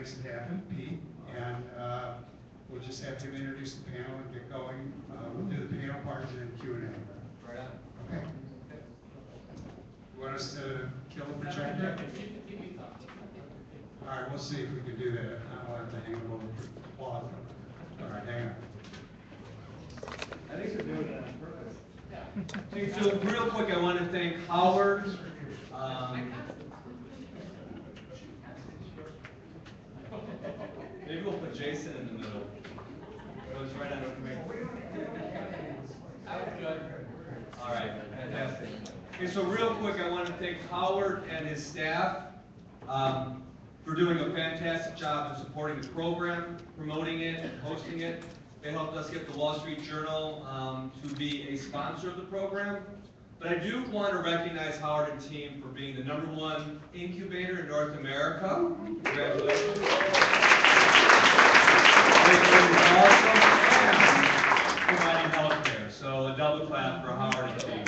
makes it happen, Pete, and we'll just have him introduce the panel and get going. We'll do the panel part and then Q&A. Right on. Okay. You want us to kill the projector? All right, we'll see if we can do that. I want to hang a little applause. All right, hang on. I think they're doing that on purpose. Okay, so real quick, I want to thank Howard. Maybe we'll put Jason in the middle. It goes right under me. That was good. All right, fantastic. Okay, so real quick, I want to thank Howard and his staff for doing a fantastic job of supporting the program, promoting it, and hosting it. They helped us get the Wall Street Journal to be a sponsor of the program. But I do want to recognize Howard and team for being the #1 incubator in North America. Congratulations. Awesome. And providing health care. So a double clap for Howard and team.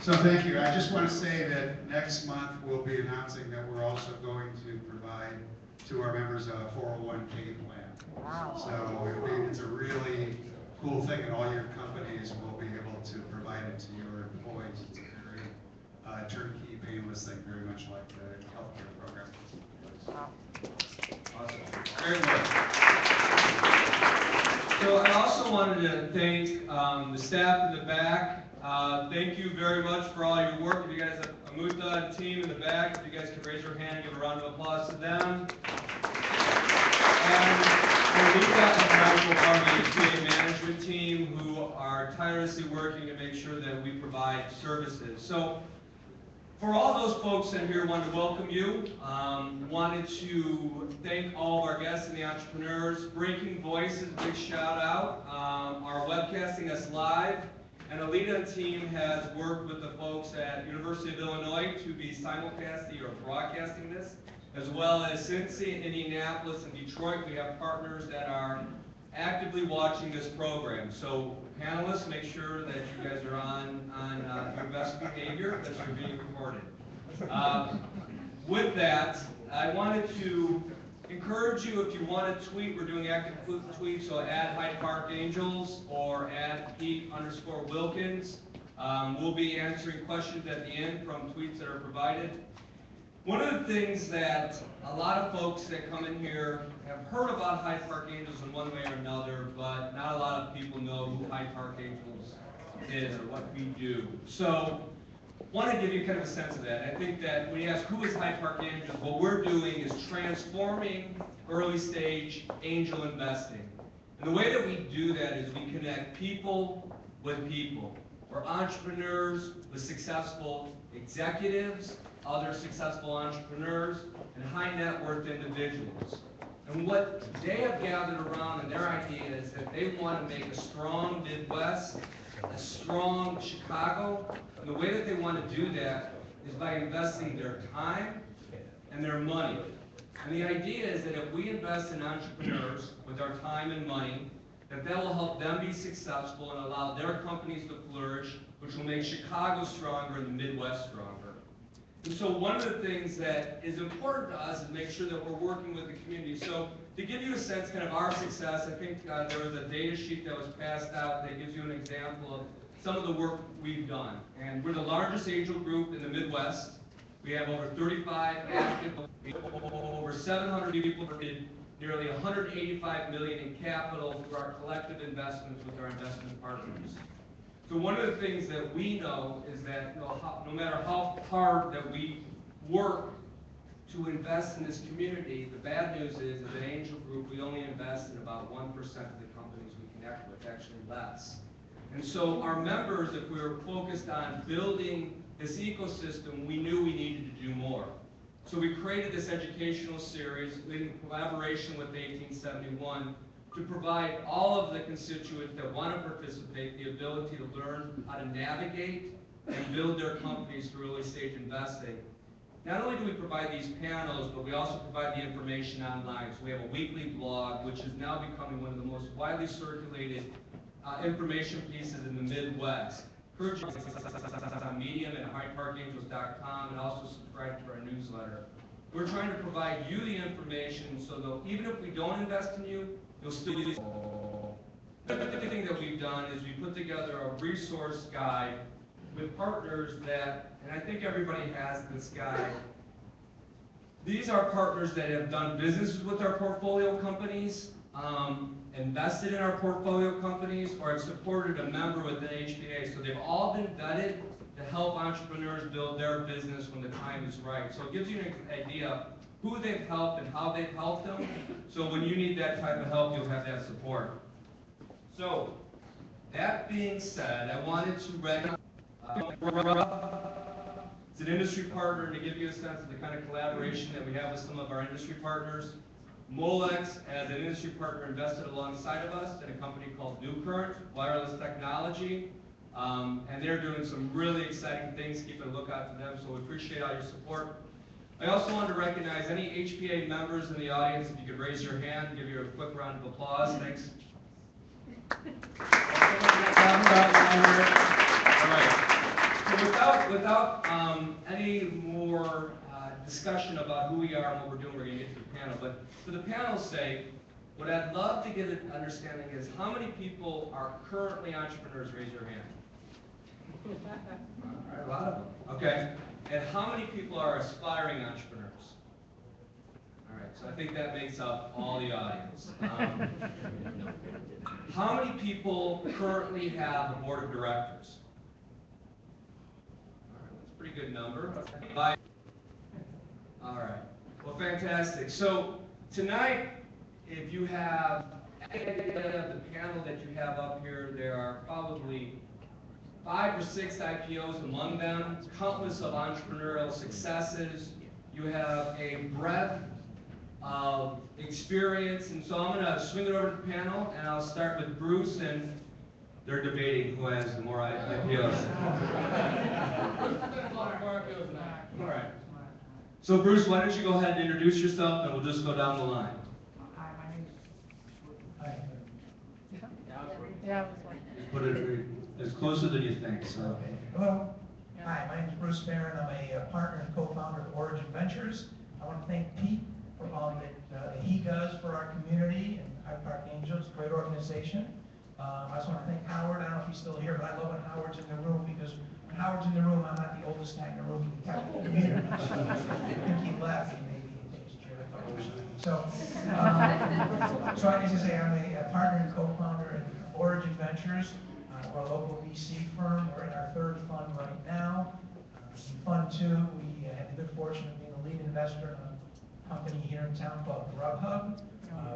So thank you. I just want to say that next month we'll be announcing that we're also going to provide to our members a 401k plan. Wow. So it's a really cool thing, and all your companies will be able to provide it to your employees. It's a very turnkey, painless thing, very much like the healthcare program. Awesome. Very good. So I also wanted to thank the staff in the back. Thank you very much for all your work. If you guys have Amutha and team in the back, if you guys can raise your hand and give a round of applause to them. And Amutha and the actual part of the TA management team who are tirelessly working to make sure that we provide services. So for all those folks in here, I wanted to welcome you. Wanted to thank all of our guests and the entrepreneurs. Breaking Voices, big shout out. Are webcasting us live. And Alita and team has worked with the folks at University of Illinois to be simulcasting or broadcasting this, as well as Cincy, Indianapolis, and Detroit. We have partners that are actively watching this program. So panelists, make sure that you guys are on your best behavior as you're being recorded. With that, I wanted to encourage you, if you want to tweet, we're doing active tweets, so at Hyde Park Angels or at Pete_Wilkins. We'll be answering questions at the end from tweets that are provided. One of the things that a lot of folks that come in here have heard about Hyde Park Angels in one way or another, but not a lot of people know who Hyde Park Angels is or what we do. So I want to give you kind of a sense of that. I think that when you ask who is Hyde Park Angels, what we're doing is transforming early stage angel investing. And the way that we do that is we connect people with people. We're entrepreneurs with successful executives, other successful entrepreneurs, and high net worth individuals. And what they have gathered around in their idea is that they want to make a strong Midwest, a strong Chicago. And the way that they want to do that is by investing their time and their money. And the idea is that if we invest in entrepreneurs with our time and money, that will help them be successful and allow their companies to flourish, which will make Chicago stronger and the Midwest stronger. And so one of the things that is important to us is make sure that we're working with the community. So to give you a sense kind of our success, I think there was a data sheet that was passed out that gives you an example of some of the work we've done. And we're the largest angel group in the Midwest. We have over 35 active, over 700 people, nearly $185 million in capital through our collective investments with our investment partners. So one of the things that we know is that no matter how hard that we work to invest in this community, the bad news is, as an angel group, we only invest in about 1% of the companies we connect with, actually less. And so our members, if we were focused on building this ecosystem, we knew we needed to do more. So we created this educational series in collaboration with 1871 to provide all of the constituents that want to participate the ability to learn how to navigate and build their companies through early stage investing. Not only do we provide these panels, but we also provide the information online. So we have a weekly blog, which is now becoming one of the most widely circulated information pieces in the Midwest. Encourage you on Medium and HydeParkAngels.com, and also subscribe to our newsletter. We're trying to provide you the information so that even if we don't invest in you, you'll still use it. The thing that we've done is we put together a resource guide with partners that, and I think everybody has this guide. These are partners that have done businesses with our portfolio companies, invested in our portfolio companies, or have supported a member within HPA. So they've all been vetted to help entrepreneurs build their business when the time is right. So it gives you an idea who they've helped and how they've helped them. So when you need that type of help, you'll have that support. So that being said, I wanted to recognize it's an industry partner, and to give you a sense of the kind of collaboration that we have with some of our industry partners. Molex, as an industry partner, invested alongside of us in a company called New Current Wireless Technology, and they're doing some really exciting things. Keep a lookout for them, so we appreciate all your support. I also want to recognize any HPA members in the audience. If you could raise your hand and give you a quick round of applause. Thanks. All right. So without any more discussion about who we are and what we're doing, we're going to get to the panel. But for the panel's sake, what I'd love to get an understanding is how many people are currently entrepreneurs? Raise your hand. All right, a lot of them. Okay. And how many people are aspiring entrepreneurs? All right, so I think that makes up all the audience. How many people currently have a board of directors? All right, that's a pretty good number. All right, well, fantastic. So tonight, if you have any idea of the panel that you have up here, there are probably 5 or 6 IPOs among them, countless of entrepreneurial successes. You have a breadth of experience, and so I'm going to swing it over to the panel, and I'll start with Bruce, and they're debating who has the more IPOs. All right. So Bruce, why don't you go ahead and introduce yourself, and we'll just go down the line. Hi, my name is. Yeah. Put it as closer than you think. So. Okay. Hello. Hi, my name is Bruce Barron. I'm a partner and co-founder of Origin Ventures. I want to thank Pete for all that he does for our community and Hyde Park Angels, great organization. I just want to thank Howard. I don't know if he's still here, but I love when Howard's in the room because when Howard's in the room, I'm not the oldest guy in the room. He kept the meter. I think he left. Maybe he takes care of it. So as I say, I'm a partner and co-founder in Origin Ventures. We're a local VC firm. We're in our 3rd fund right now. In Fund 2, we had the good fortune of being a lead investor in a company here in town called Grubhub.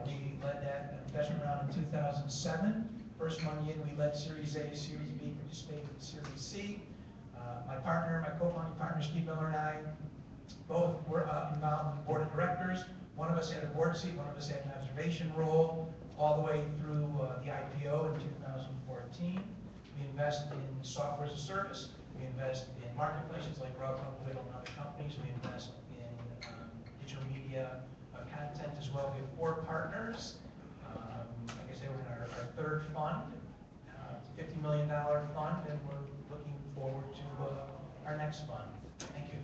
We led that investment round in 2007. First money in, we led Series A, Series B, participated in Series C. My co-founding partner, Steve Miller, and I both were involved in the board of directors. One of us had a board seat, one of us had an observation role, all the way through the IPO in 2014. We invest in software as a service. We invest in marketplaces like Grubhub, Wiggle, and other companies. We invest in digital media content as well. We have 4 partners. Like I say, we're in our 3rd fund, $50 million fund, and we're looking forward to our next fund. Thank you.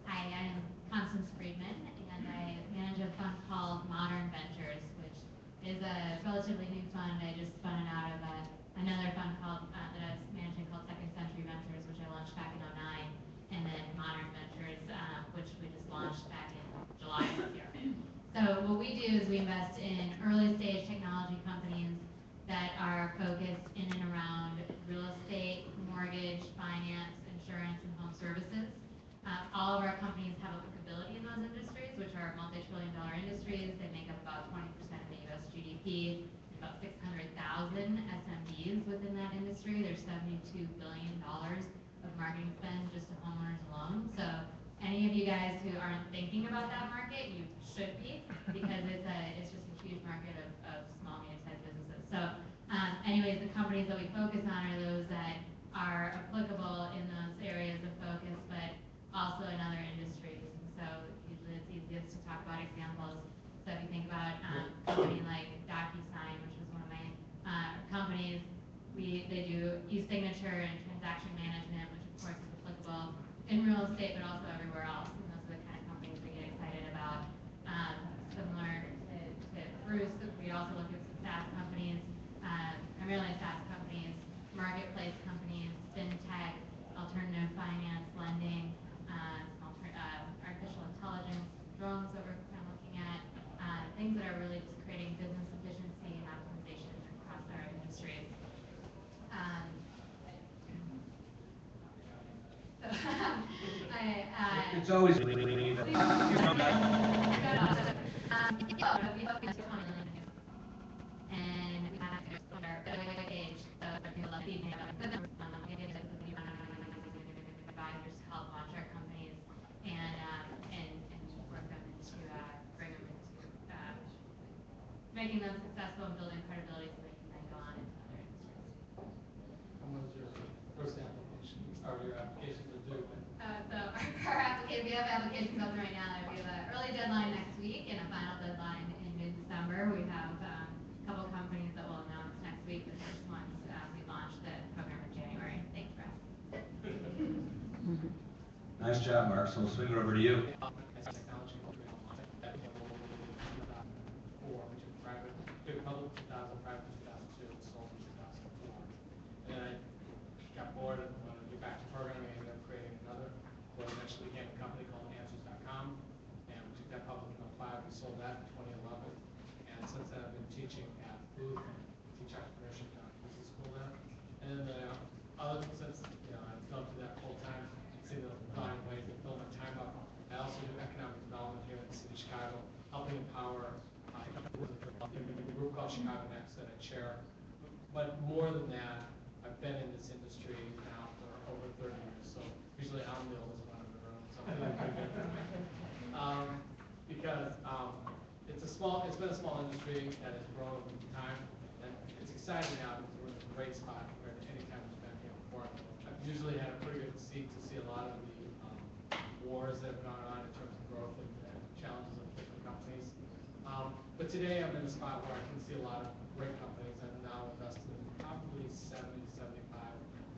Hi, I'm Constance Friedman, and I manage a fund called Modern Ventures, which is a relatively new fund. I just spun it out of another fund that I was managing called Second Century Ventures, which I launched back in 2009, and then Modern Ventures, which we just launched back in July of this year. So what we do is we invest in early stage technology companies that are focused in and around real estate, mortgage, finance, insurance, and home services. All of our companies have applicability in those industries, which are multi-trillion-dollar industries. They make up about 20% of the U.S. GDP. There's about 600,000 SMBs within that industry. There's $72 billion of marketing spend just to homeowners alone. So any of you guys who aren't thinking about that market, you should be, because it's just a huge market of small, medium-sized businesses. So anyways, the companies that we focus on are those that are applicable in those areas of focus, but also in other industries. And so usually it's easiest to talk about examples. So if you think about a company like DocuSign, which was one of my companies, they do e-signature and transaction management, which of course is applicable in real estate, but also everywhere else. And those are the kind of companies we get excited about. Similar to Bruce, we also look at some SaaS companies, primarily SaaS companies, marketplace companies, fintech, alternative finance, lending, artificial intelligence, drones that we're kind of looking at, things that are really just creating business efficiency and optimization across our industries. So It's always and we have our page, so advisors to help launch our companies and work them into bring them into making them successful and building credibility so they can then go on into other industries. When was your first application, or your application to do? So our application, we have applications open right now. We have an early deadline next week and a final deadline in mid-December. We have a couple companies that we'll announce next week. The first ones, we launched the program in January. Thanks, Russ. nice job, Mark. So we'll swing it over to you. Technology company online that came over in 2004, which is private, big public 2000, private 2002, and sold in 2004. And then I got bored and wanted to get back to programming. I ended up creating another, what eventually became a company called Answers.com. And we took that public in 2005. We sold that in 2011. And since then, I've been teaching at Booth, teach entrepreneurship down at business school there. And then since I've gone through that full time, see the finding ways to fill my time up. I also do economic development here in the city of Chicago, helping empower a group called Chicago Next that I chair. But more than that, I've been in this industry now for over 30 years. So usually I'm the oldest one in the room, so I'm feeling pretty good. Because it's been a small industry that has grown over time, and it's exciting now because we're in a great spot compared to any time we've been here before. I've usually had a pretty good seat to see a lot of the wars that have gone on in terms of growth and challenges of different companies. But today I'm in a spot where I can see a lot of great companies. I've now invested in probably 70 to 75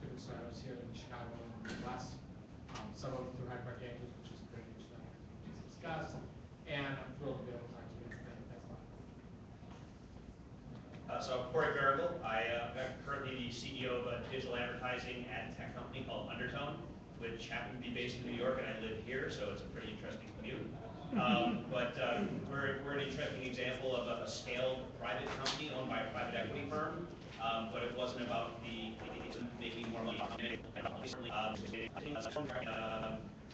different startups here in Chicago and the West. Some of them through Hyde Park Angels, which is a great niche that we just discussed. And I'm thrilled to be able to talk to you today. Thanks a lot. So I'm Corey Garrigle. I'm currently the CEO of a digital advertising ad tech company called Undertone, which happens to be based in New York, and I live here, so it's a pretty interesting commute. But we're an interesting example of a scaled private company owned by a private equity firm, but it wasn't about making more money.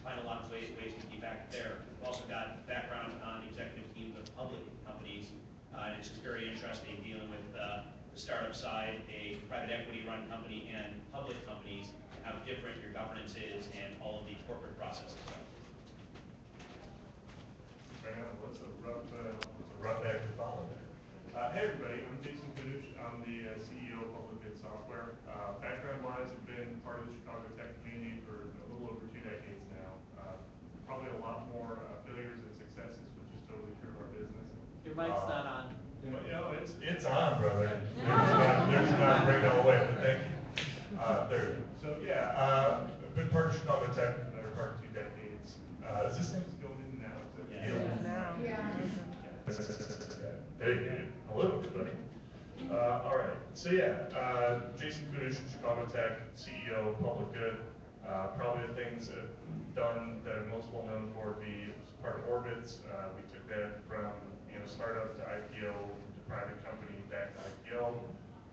Find a lot of ways to keep back there. We've also got background on the executive teams of public companies. And it's just very interesting dealing with the startup side, a private equity run company, and public companies, how different your governance is and all of the corporate processes are. What's a rough act to follow there? Hey everybody, I'm Jason Kudush. I'm the CEO of Public Bid Software. Background-wise, I've been part of the Chicago tech community for a little over 2 decades now. Probably a lot more failures than successes, which is totally true of our business. Your mic's not on. It's on, brother. There's not a break all the way, but thank you. There. So yeah, I've been part of Chicago Tech for the better part of 2 decades. Is this thing going in now? Yeah. Hey, hello everybody. All right, so yeah, Jason Kudish, Chicago Tech, CEO, Public Good. Probably the things that I've done that I'm most well known for would be part of Orbitz. We took that from startup to IPO to private company back to IPO.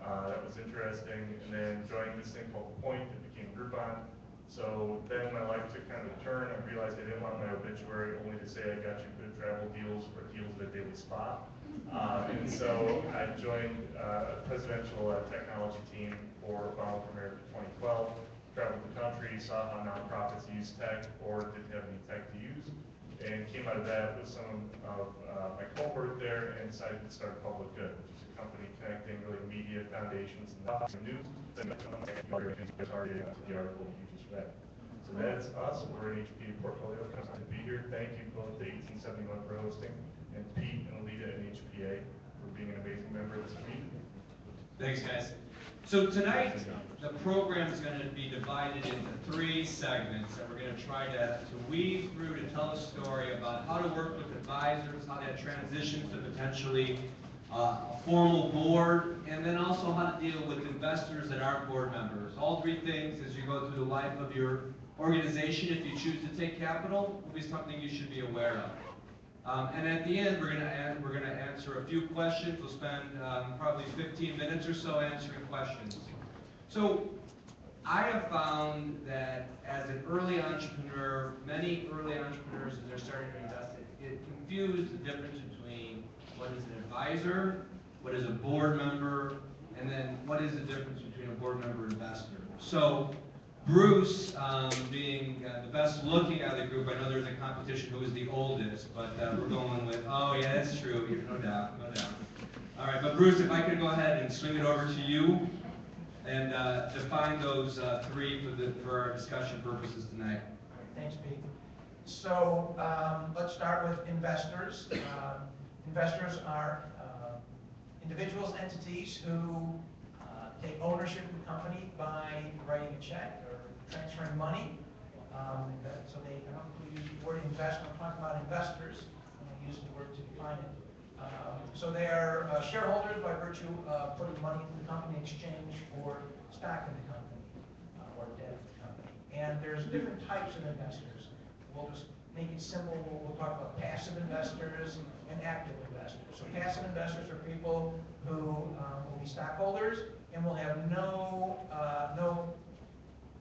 That was interesting. And then joined this thing called Point that became Groupon. So then my life took kind of a turn. I realized I didn't want my obituary only to say I got you good travel deals or deals at Daily Spot. And so I joined a presidential technology team for Obama for America 2012. Traveled the country, saw how nonprofits use tech or didn't have any tech to use, and came out of that with some of my cohort there and decided to start Public Good, which is a company connecting really media foundations and news. The article you just read. So that's us. We're an HPA portfolio company to be here. Thank you both to 1871 for hosting, and Pete and Alita and HPA for being an amazing member of this community. Thanks, guys. So tonight, the program is going to be divided into 3 segments that we're going to try to weave through to tell a story about how to work with advisors, how that transitions to potentially a formal board, and then also how to deal with investors that aren't board members. All 3 things as you go through the life of your organization, if you choose to take capital, will be something you should be aware of. And at the end, we're going to answer a few questions. We'll spend probably 15 minutes or so answering questions. So I have found that as an early entrepreneur, many early entrepreneurs, as they're starting to invest, it confused the difference between what is an advisor, what is a board member, and then what is the difference between a board member and investor. So Bruce, being the best looking out of the group, I know there's a competition who is the oldest, but we're going with, oh yeah, that's true, no doubt, no doubt. All right, but Bruce, if I could go ahead and swing it over to you and define those 3 for our discussion purposes tonight. Thanks, Pete. So let's start with investors. Investors are individuals, entities who take ownership of the company by writing a check or transferring money. So I don't use the word investment, I'm talking about investors. I use the word to define it. So they are shareholders by virtue of putting money into the company in exchange for stock in the company or debt of the company. And there's different types of investors. We'll just make it simple. We'll talk about passive investors and active investors. So passive investors are people who will be stockholders and will have no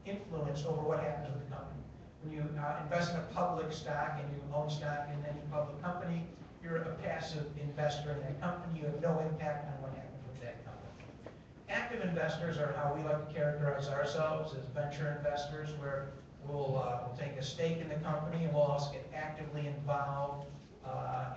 influence over what happens with the company. When you invest in a public stock and you own stock in any public company, you're a passive investor in that company. You have no impact on what happens with that company. Active investors are how we like to characterize ourselves as venture investors, where we'll take a stake in the company and we'll also get actively involved.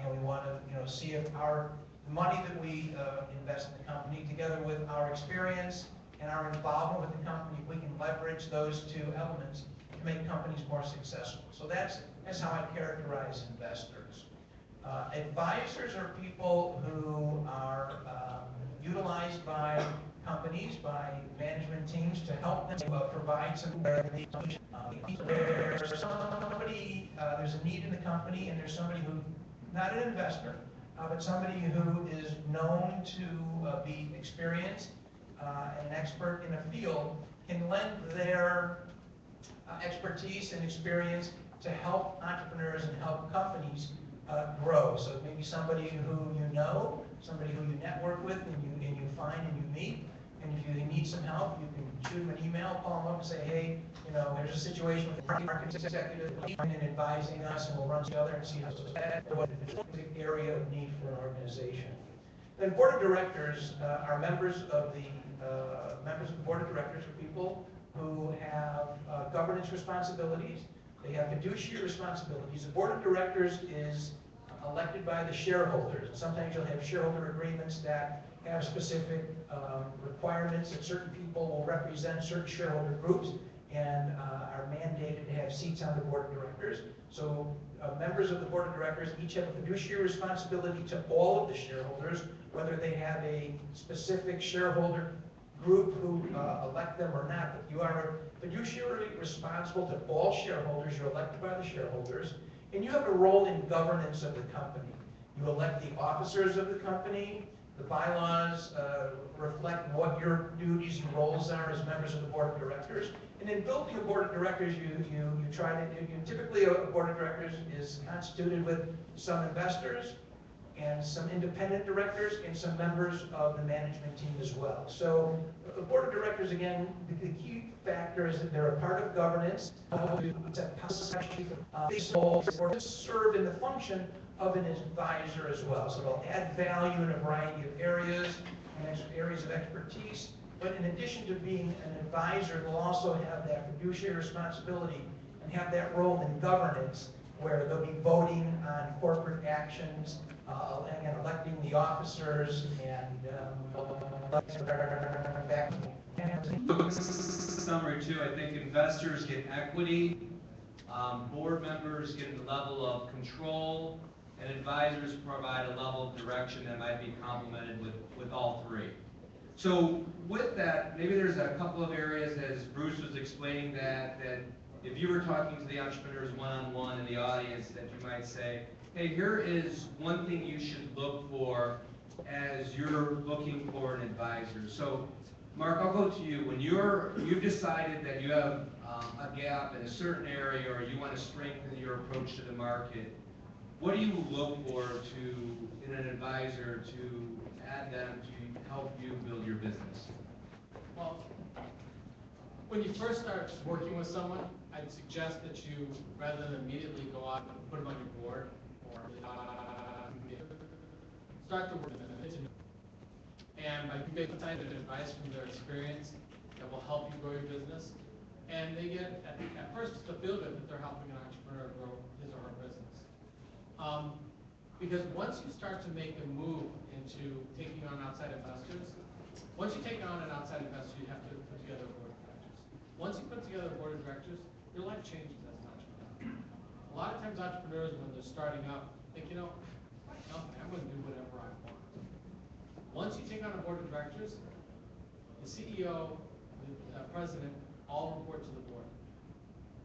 And we want to see if our money that we invest in the company, together with our experience and our involvement with the company, we can leverage those 2 elements to make companies more successful. So that's how I characterize investors. Advisors are people who are utilized by companies, by management teams to help them provide some solution. There's a need in the company, and there's somebody who, not an investor, but somebody who is known to be experienced and an expert in a field, can lend their expertise and experience to help entrepreneurs and help companies grow. So maybe somebody who you know, somebody who you network with and you find and you meet, and if you need some help, you can shoot them an email, call them up and say, hey, there's a situation with the market executive and advising us, and we'll run together and see how what the area of need for an organization. Then board of directors are members of the board of directors are people who have governance responsibilities. They have fiduciary responsibilities. The board of directors is elected by the shareholders. And sometimes you'll have shareholder agreements that have specific requirements that certain people will represent certain shareholder groups and are mandated to have seats on the board of directors. So members of the board of directors each have a fiduciary responsibility to all of the shareholders, whether they have a specific shareholder group who elect them or not. But you are fiduciarily responsible to all shareholders. You're elected by the shareholders, and you have a role in governance of the company. You elect the officers of the company. The bylaws reflect what your duties and roles are as members of the board of directors. And in building a board of directors, typically a board of directors is constituted with some investors and some independent directors and some members of the management team as well. So the board of directors, again, the key factor is that they're a part of governance. They serve in the function of an advisor as well. So they'll add value in a variety of areas and areas of expertise. But in addition to being an advisor, they'll also have that fiduciary responsibility and have that role in governance, where they'll be voting on corporate actions, and electing the officers, and Summary too, I think investors get equity, board members get a level of control, and advisors provide a level of direction that might be complemented with all 3. So with that, maybe there's a couple of areas, as Bruce was explaining, that if you were talking to the entrepreneurs one-on-one in the audience, that you might say, hey, here is one thing you should look for as you're looking for an advisor. So Mark, I'll go to you. When you've decided that you have a gap in a certain area, or you want to strengthen your approach to the market, what do you look for in an advisor to add them to help you build your business? Well, when you first start working with someone, I'd suggest that you, rather than immediately go out and put them on your board, or start to work with them. And by giving them advice from their experience that will help you grow your business, and they get, at first, it's a feel good that they're helping an entrepreneur grow his or her business. Because once you start to make the move into taking on outside investors, once you take on an outside investor, you have to put together a board of directors. Once you put together a board of directors, your life changes as an entrepreneur. A lot of times entrepreneurs, when they're starting up, think, you know, my company, I'm going to do whatever I want. Once you take on a board of directors, the CEO, the president, all report to the board.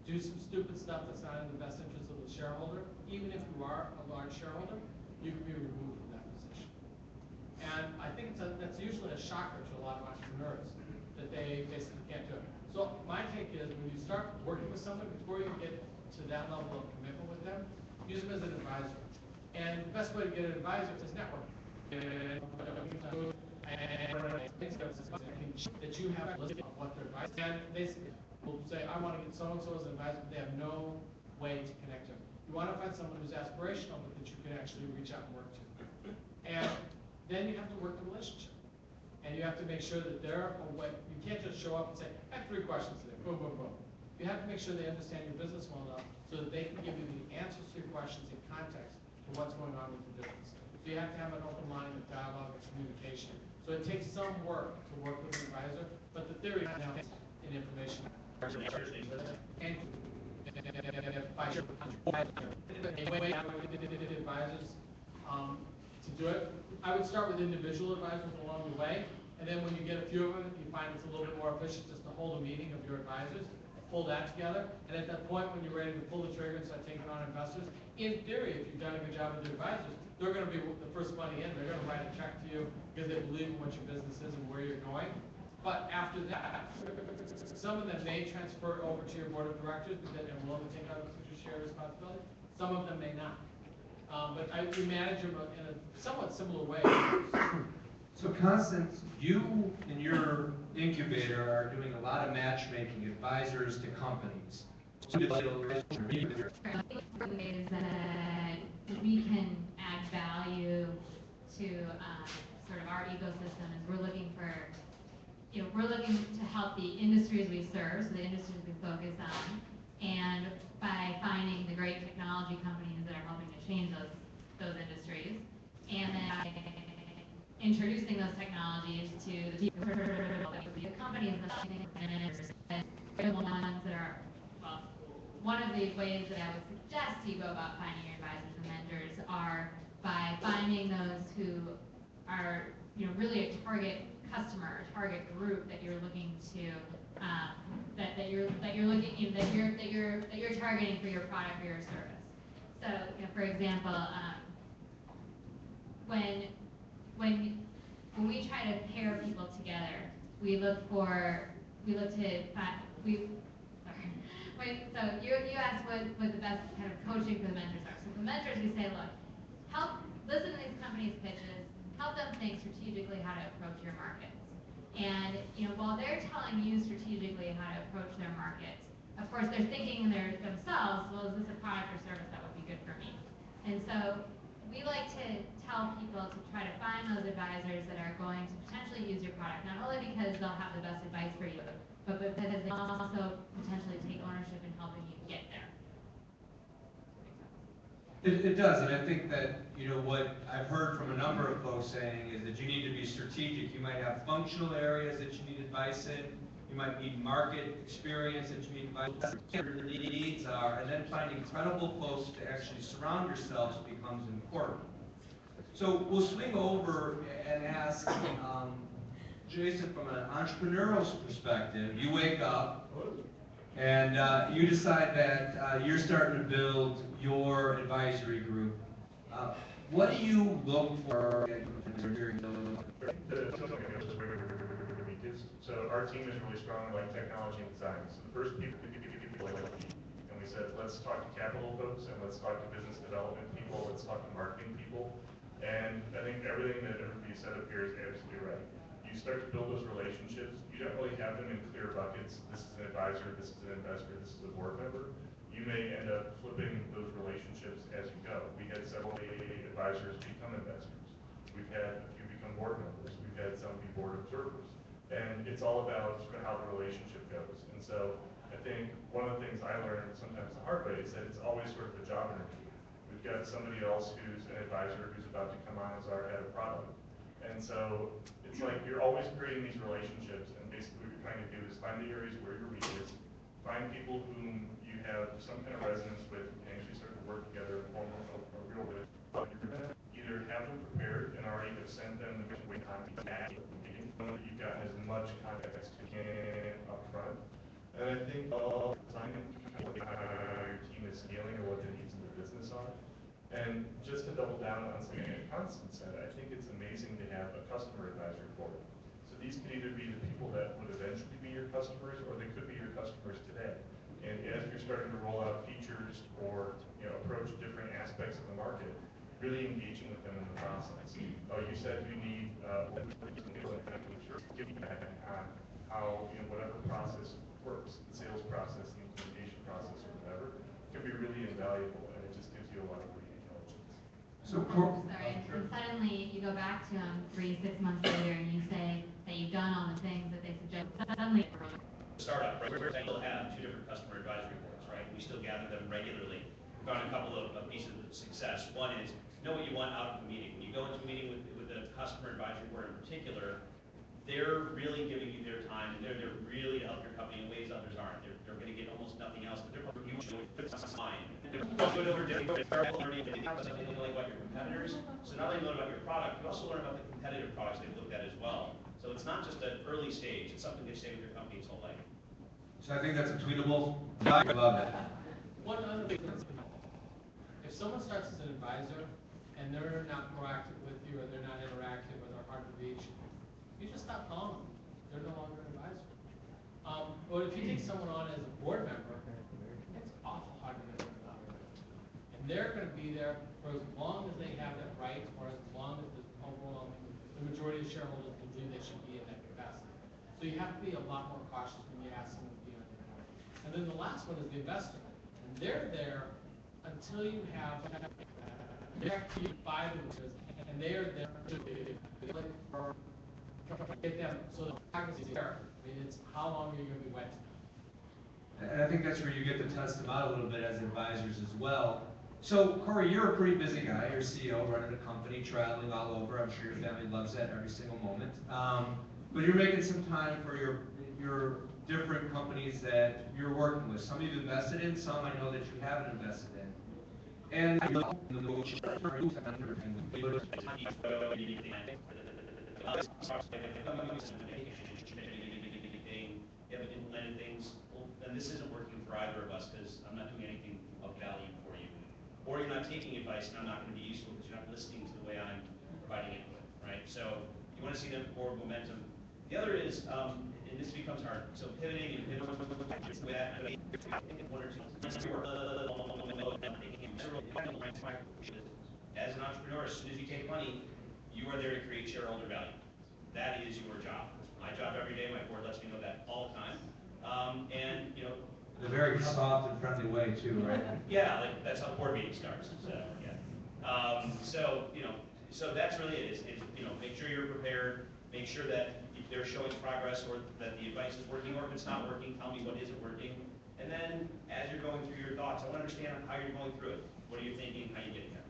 Do some stupid stuff that's not in the best interest of the shareholder, even if you are a large shareholder, you can be removed from that position. And I think that's usually a shocker to a lot of entrepreneurs, that they basically can't do it. So my take is, when you start working with someone, before you get to that level of commitment with them, use them as an advisor. And the best way to get an advisor is networking. That you have a list of what their advice, and they will say, I want to get so-and-so as an advisor, but they have no way to connect them. You want to find someone who's aspirational, but that you can actually reach out and work to. And then you have to work the relationship. And you have to make sure that they're aware. You can't just show up and say, I have 3 questions today, boom, boom, boom. You have to make sure they understand your business well enough so that they can give you the answers to your questions in context to what's going on with the business. So you have to have an open line of dialogue and communication. So it takes some work to work with an advisor, but the theory now is in information. And advisors to do it. I would start with individual advisors along the way, and then when you get a few of them, you find it's a little bit more efficient just to hold a meeting of your advisors, pull that together, and at that point when you're ready to pull the trigger and start taking on investors, in theory, if you've done a good job with your advisors, they're going to be the first money in. They're going to write a check to you because they believe in what your business is and where you're going. But after that, some of them may transfer over to your board of directors because they're willing to take on the fiduciary responsibility. Some of them may not. But we manage them in a somewhat similar way. So Constance, you in your incubator are doing a lot of matchmaking, advisors to companies. Ways that we can add value to sort of our ecosystem is we're looking to help the industries we serve, so the industries we focus on, and by finding the great technology companies that are helping to change those industries, and then by introducing those technologies to the companies that are the ones that are, well, one of the ways that I would suggest you go about finding your advisors and mentors are by finding those who are, really a target customer, a target group that you're looking to, that you're targeting for your product or your service. So, for example, when we try to pair people together, so you asked what the best kind of coaching for the mentors are. So for the mentors, we say, look, listen to these companies' pitches, help them think strategically how to approach your markets. And while they're telling you strategically how to approach their markets, of course they're thinking themselves, well, is this a product or service that would be good for me? And so we like to tell people to try to find those advisors that are going to potentially use your product, not only because they'll have the best advice for you, but because they also potentially take ownership in helping you get there. It does, and I think that, what I've heard from a number of folks saying is that you need to be strategic. You might have functional areas that you need advice in. You might need market experience that you need advice in. What your needs are, and then finding credible folks to actually surround yourselves becomes important. So we'll swing over and ask Jason, from an entrepreneurial perspective, you wake up and you decide that you're starting to build your advisory group. What do you look for? So our team is really strong in like technology and design. So the first people, and we said, let's talk to capital folks and let's talk to business development people, let's talk to marketing people. And I think everything that everybody said up here is absolutely right. You start to build those relationships. You don't really have them in clear buckets. This is an advisor, this is an investor, this is a board member. You may end up flipping those relationships as you go. We had several advisors become investors. We've had a few become board members. We've had some be board observers. And it's all about sort of how the relationship goes. And so I think one of the things I learned sometimes the hard way is that it's always sort of a job interview. We've got somebody else who's an advisor who's about to come on as our head of product. And so it's like you're always creating these relationships, and basically what you're trying to do is find the areas where you're weakest, find people whom you have some kind of resonance with, and actually start to work together and form a real relationship. Either have them prepared and already have sent them the wait time to that meeting, so that you've gotten as much context to up front. And I think designing how your team is scaling or what the needs of the business are. And just to double down on something that Constance said, I think it's amazing to have a customer advisory board. So these could either be the people that would eventually be your customers, or they could be your customers today. And as you're starting to roll out features or approach different aspects of the market, really engaging with them in the process. You said you need feedback on how whatever process works, the sales process, the implementation process, or whatever, can be really invaluable, and it just gives you a lot of great intelligence. So, Sorry, and suddenly you go back to them 3-6 months later and you say that you've done all the things that they suggest. Suddenly, Startup, right? We still have 2 different customer advisory boards, right? We still gather them regularly. We've found a couple of pieces of success. One is know what you want out of the meeting. When you go into a meeting with the customer advisory board in particular, they're really giving you their time, and they're really to help your company in ways others aren't. They're going to get almost nothing else, but they're usually fine. They're good over learning about your competitors. So not only learn about your product, you also learn about the competitive products they've looked at as well. So it's not just an early stage, it's something they stay with your company its whole life. so I think that's a tweetable. I love it. One other thing, if someone starts as an advisor and they're not proactive with you, or they're not interactive, or they're hard to reach, you just stop calling them. They're no longer an advisor. But if you take someone on as a board member, it's awful hard to get them out. And they're going to be there for as long as they have that right, or as long as the majority of shareholders believe they should be in that capacity. So you have to be a lot more cautious when you ask them to be on your board. And then the last one is the investor. And they're there until you have directly 5 investors, and they are there to get them. So the practice is there. I mean, it's how long are you going to be wet? And I think that's where you get to test them out a little bit as advisors as well. So, Corey, you're a pretty busy guy. You're CEO, running a company, traveling all over. I'm sure your family loves that every single moment. But you're making some time for your different companies that you're working with. Some you've invested in, some I know that you haven't invested in. And implemented things, well, then this isn't working for either of us because I'm not doing anything of value for you. Or you're not taking advice and I'm not going to be useful because you're not listening to the way I'm providing input, right? So you want to see them forward momentum. The other is, and this becomes hard, so pivoting and as an entrepreneur, as soon as you take money, you are there to create shareholder value. That is your job. My job every day, my board lets me know that all the time. And, in a very soft and friendly way too, right? yeah, like that's how board meeting starts. So yeah. So that's really it. Is make sure you're prepared. Make sure that if they're showing progress or that the advice is working, or if it's not working, tell me what isn't working. And then as you're going through your thoughts, I want to understand how you're going through it. What are you thinking? How are you getting there?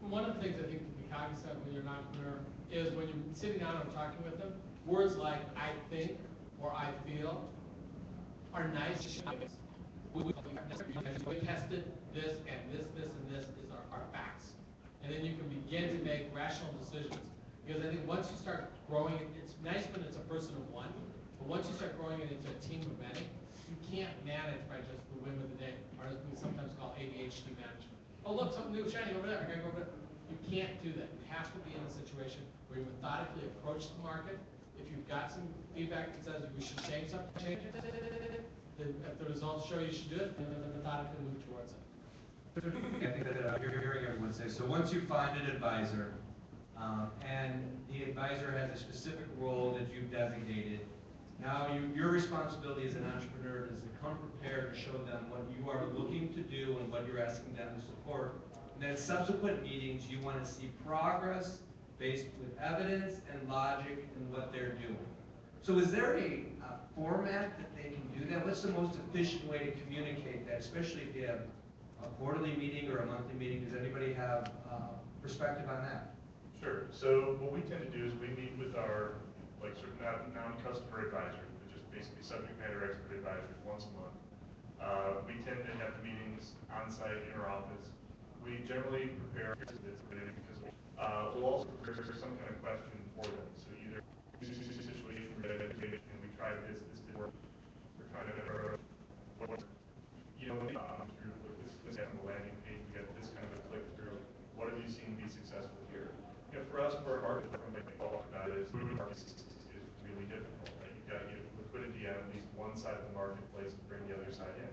One of the things I think to be cognizant when you're an entrepreneur is when you're sitting down and talking with them, words like I think or I feel are nice. We tested this and this and this is our facts. And then you can begin to make rational decisions. Because I think once you start growing, it's nice when it's a person of one, but once you start growing it into a team of many, you can't manage by just the whim of the day, or as we sometimes call ADHD management. Oh, look, something new shiny over there, I gotta go over there. You can't do that. You have to be in a situation where you methodically approach the market. If you've got some feedback that says we should change something, change it. Then if the results show you should do it, then methodically move towards it. I think that you're hearing everyone say, so once you find an advisor, and the advisor has a specific role that you've designated, now your responsibility as an entrepreneur is to come prepared to show them what you are looking to do and what you're asking them to support. And then subsequent meetings, you want to see progress based with evidence and logic in what they're doing. So is there a format that they can do that? What's the most efficient way to communicate that, especially if you have a quarterly meeting or a monthly meeting? Does anybody have perspective on that? Sure. So what we tend to do is we meet with our sort of non-customer advisor, which is basically subject matter expert advisors once a month. We tend to have meetings on site in our office. We generally prepare because we'll also prepare some kind of question for them. So either situation and we try this didn't work. We're trying to through this on the landing page, we get this kind of a click through. What have you seen be successful here? For us, for our market, from about is really difficult. Right? You've got to get liquidity out of at least one side of the marketplace and bring the other side in.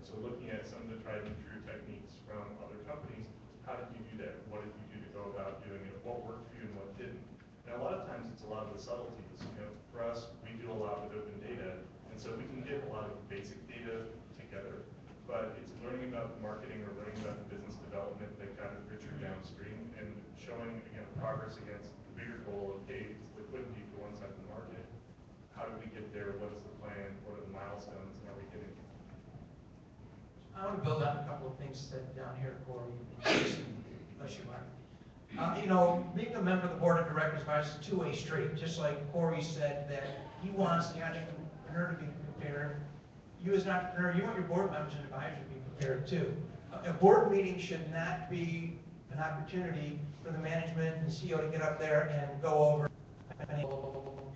So looking at some of the tried and true techniques from other companies, how did you do that? What did you do to go about doing it? What worked for you and what didn't? And a lot of times it's a lot of the subtleties. For us, we do a lot with open data, and so we can get a lot of basic data together. But it's learning about the marketing or learning about the business development that got it richer downstream and showing, again, progress against the bigger goal of, hey, it's liquidity for one side of the market. How do we get there? What is the plan? What are the milestones? And are we getting it? I want to build on a couple of things said down here, Corey. Bless you, Mark. Being a member of the board of directors is a two-way street. Just like Corey said that he wants the entrepreneur to be prepared. You as an entrepreneur, you want your board members and advisors to be prepared too. A board meeting should not be an opportunity for the management and the CEO to get up there and go over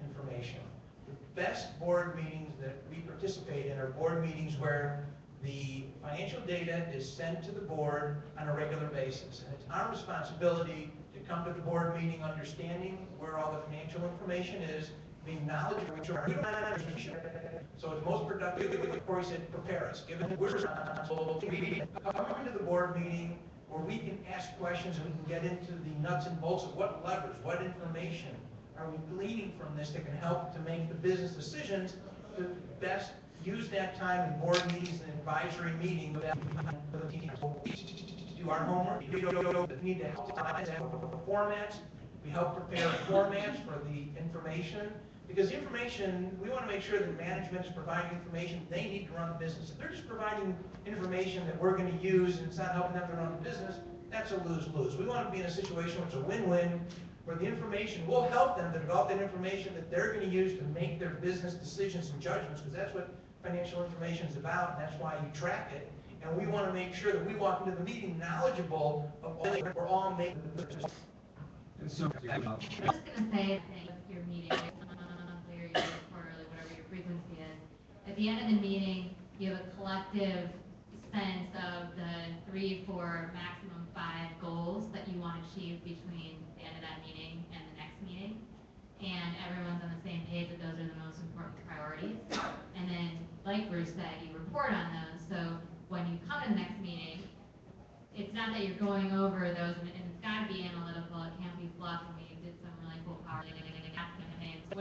information. The best board meetings that we participate in are board meetings where the financial data is sent to the board on a regular basis. And it's our responsibility to come to the board meeting understanding where all the financial information is, being knowledgeable. So it's most productive, like Corey said, prepare us. Given we're responsible, come to the board meeting where we can ask questions and we can get into the nuts and bolts of what levers, what information are we gleaning from this that can help to make the business decisions to best use that time in board meetings and advisory meetings for the team. Do our homework. We need to help formats. We help prepare formats for the information. Because the information, we want to make sure that management is providing information they need to run the business. If they're just providing information that we're going to use and it's not helping them to run the business, that's a lose-lose. We want to be in a situation where it's a win-win, where the information will help them to develop that information that they're going to use to make their business decisions and judgments, because that's what financial information is about, and that's why you track it. And we want to make sure that we walk into the meeting knowledgeable of all that we're all making the decisions. And so, I was just going to say that your meeting, monthly or your quarterly, whatever your frequency is, at the end of the meeting, you have a collective sense of the 3, 4, maximum 5 goals that you want to achieve between the end of that meeting and the next meeting. And everyone's on the same page that those are the most important priorities. And then, like Bruce said, you report on those. So when you come to the next meeting, it's not that you're going over those, and it's got to be analytical. It can't be fluff. And we did some really cool power campaigns. So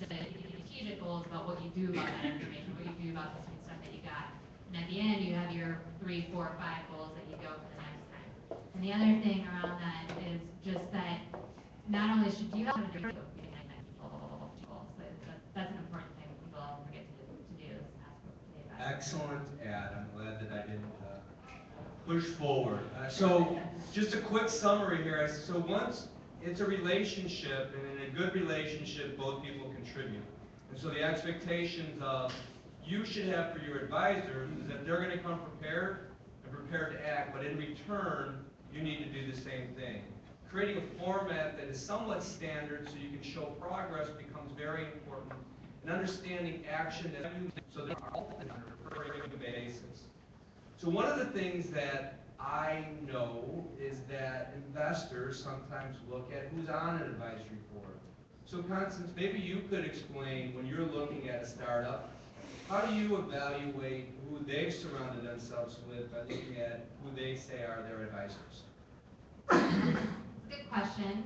the strategic goals about what you do about that information, what you do about the sweet stuff that you got. And at the end, you have your 3, 4, 5 goals that you go for the next time. And the other thing around that is just that not only should you have a goal, so that's an important thing people forget to do. excellent ad. I'm glad that I didn't push forward. So just a quick summary here. So once it's a relationship, and in a good relationship, both people contribute. And so the expectations of you should have for your advisors is that they're going to come prepared and prepared to act, but in return, you need to do the same thing. creating a format that is somewhat standard so you can show progress becomes very important, and understanding action that you, so there are all on a regular basis. So one of the things that I know is that investors sometimes look at who's on an advisory board. So Constance, maybe you could explain, when you're looking at a startup, how do you evaluate who they've surrounded themselves with by looking at who they say are their advisors? Good question.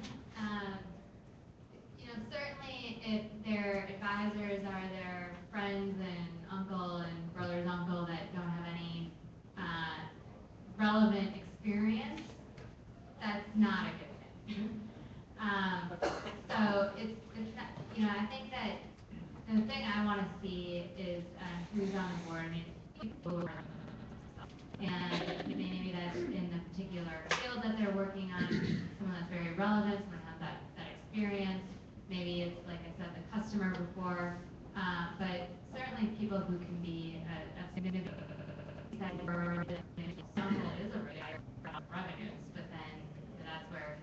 Certainly if their advisors are their friends and uncle and brother's uncle that don't have any relevant experience, that's not a good thing. So it's I think that the thing I want to see is who's on the board. I mean, people and maybe that's in the particular field that they're working on, someone that's very relevant, someone has that experience. Maybe it's, like I said, the customer before, but certainly people who can be a significant uncle is a really high revenues, but then that's where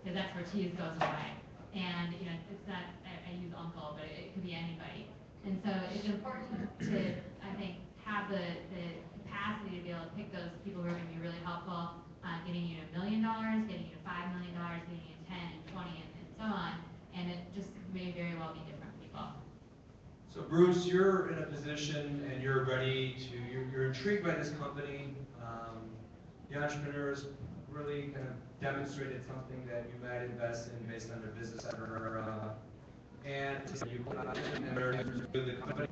his expertise goes away. And it's not, I use uncle, but it could be anybody. And so it's important to, I think, have the capacity to be able to pick those people who are going to be really helpful, getting you to $1 million, getting you to $5 million, getting you to 10 and 20 and so on. And it just may very well be different people. So Bruce, you're in a position and you're ready to, you're intrigued by this company. The entrepreneurs really kind of demonstrated something that you might invest in based on their business and you the company.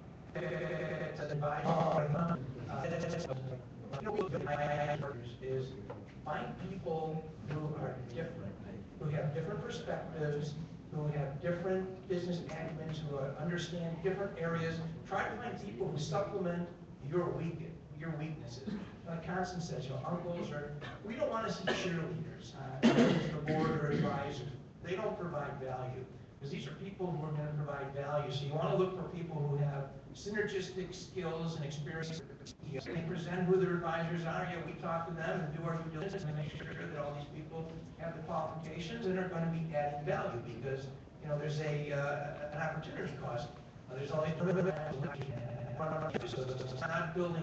Is find people who are different, who have different perspectives, who have different business acumen, who understand different areas. Try to find people who supplement your weaknesses. Like Constance says, uncles are, we don't want to see cheerleaders on the board or advisors. They don't provide value. Because these are people who are going to provide value. So you want to look for people who have synergistic skills and experience. They present who their advisors are. We talk to them and do our due diligence and make sure that all these people have the qualifications and are going to be adding value, because there's an opportunity cost. There's always so it's not building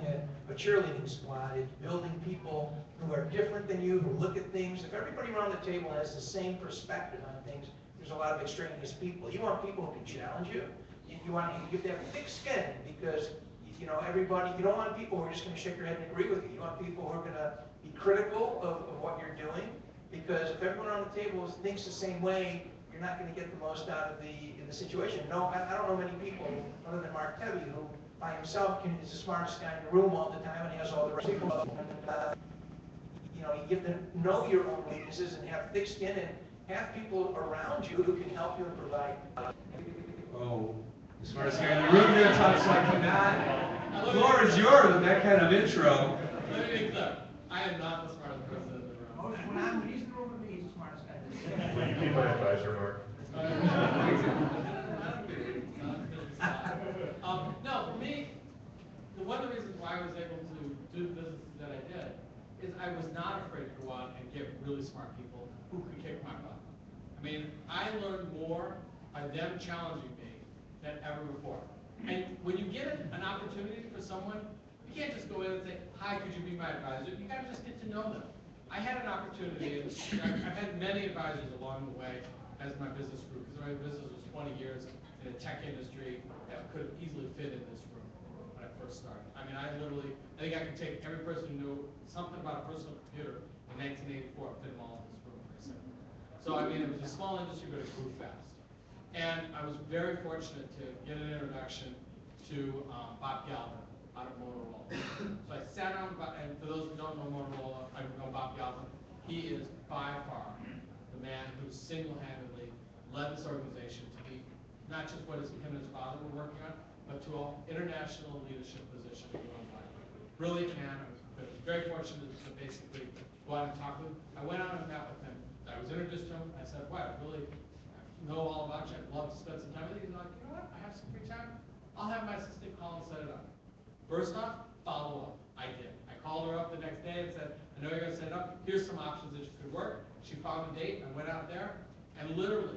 a cheerleading squad. It's building people who are different than you, who look at things. If everybody around the table has the same perspective on things, there's a lot of extraneous people. You want people who can challenge you. You have to have thick skin, because everybody. You don't want people who are just going to shake your head and agree with you. You want people who are going to be critical of what you're doing, because if everyone around the table thinks the same way, you're not going to get the most out of the situation. No, I don't know many people other than Mark Tebby who by himself is the smartest guy in the room all the time and he has all the right people. You have to know your own weaknesses and have thick skin and have people around you who can help you and provide. Oh, the smartest guy in the room there talks like you're not. The floor is yours with that kind of intro. Let me be clear. I am not the smartest person in the room. When he's in the room with me, he's the smartest guy. Will you be my advisor, Mark? No, for me, one of the reasons why I was able to do the business that I did is I was not afraid to go out and get really smart people who could kick my butt. I mean, I learned more by them challenging me than ever before. And when you get an opportunity for someone, you can't just go in and say, hi, could you be my advisor? You gotta just get to know them. I had an opportunity, and I've had many advisors along the way as my business grew, because my business was 20 years in the tech industry that could have easily fit in this room when I first started. I mean, I think I could take every person who knew something about a personal computer in 1984 and fit them all in this room very simply. So, I mean, it was a small industry, but it grew fast. And I was very fortunate to get an introduction to Bob Galvin out of Motorola. So I sat down, and for those who don't know Motorola, I know Bob Galvin. He is by far the man who single-handedly led this organization to be not just what him and his father were working on, but to an international leadership position worldwide. Brilliant man. I was very fortunate to basically go out and talk with him. I went out and met with him. I was introduced to him. I said, wow, I really know all about you. I'd love to spend some time with you. He's like, you know what? I have some free time. I'll have my assistant call and set it up. First off, follow up. I did. I called her up the next day and said, I know you're gonna set it up, here's some options that you could work. She found a date, I went out there and literally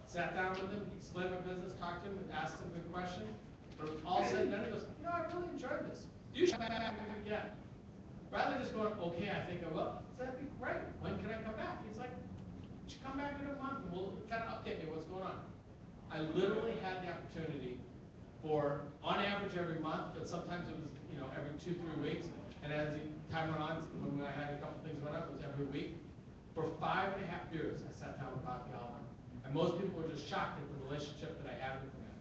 sat down with him, explained my business, talked to him, and asked him good questions. But all said and done, he goes, I really enjoyed this. You should come back again. Rather than just going, okay, I think I will. So that'd be great. When can I come back? He's like, you should come back in a month and we'll kind of update me what's going on. I literally had the opportunity for, on average every month, but sometimes it was, every 2-3 weeks. And as the time went on, when I had a couple things went up, it was every week. For 5.5 years, I sat down with Bobby Oliver. And most people were just shocked at the relationship that I had with him.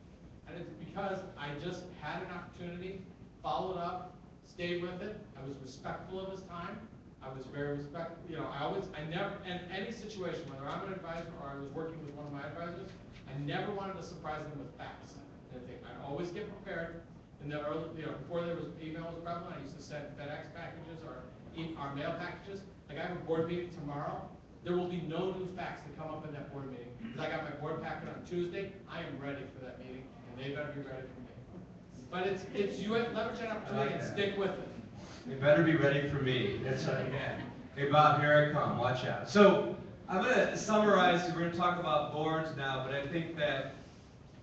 And it's because I just had an opportunity, followed up, stayed with it. I was respectful of his time. I was very respectful. I never, in any situation, whether I'm an advisor or I was working with one of my advisors, I never wanted to surprise them with facts. I'd always get prepared. In the early, before there was email was prevalent, I used to send FedEx packages or our mail packages. Like I have a board meeting tomorrow. There will be no new facts that come up in that board meeting because I got my board packet on Tuesday. I am ready for that meeting, and they better be ready for me. But it's you have leverage that opportunity and stick with it. They better be ready for me. That's what I get. Hey Bob, here I come. Watch out. So I'm going to summarize. We're going to talk about boards now, but I think that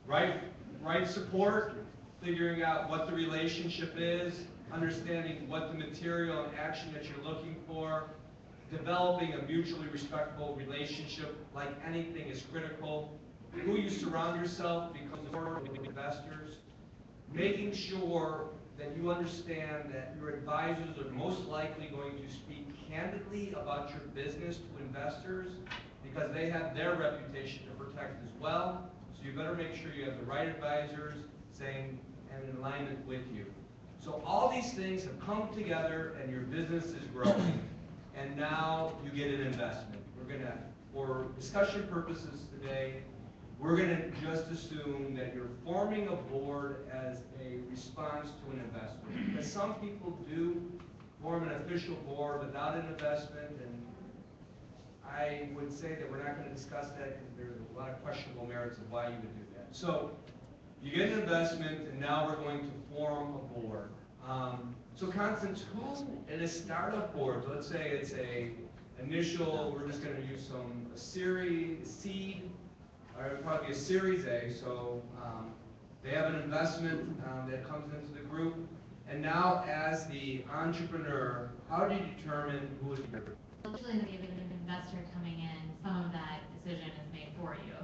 right support, figuring out what the relationship is, understanding what the material and action that you're looking for, developing a mutually respectful relationship, like anything, is critical. Who you surround yourself becomes important with investors. Making sure that you understand that your advisors are most likely going to speak candidly about your business to investors because they have their reputation to protect as well. So you better make sure you have the right advisors saying and in alignment with you. So all these things have come together and your business is growing. And now you get an investment. We're gonna, for discussion purposes today, we're gonna just assume that you're forming a board as a response to an investment. Because some people do form an official board without an investment, and I would say that we're not gonna discuss that because there's a lot of questionable merits of why you would do that. So you get an investment, and now we're going to form a board. So Constance, who in a startup board, let's say it's a initial, we're just going to use a series seed, or it would probably be a series A, so they have an investment that comes into the group, and now as the entrepreneur, how do you determine who is your group? Usually if you have an investor coming in, some of that decision is made for you,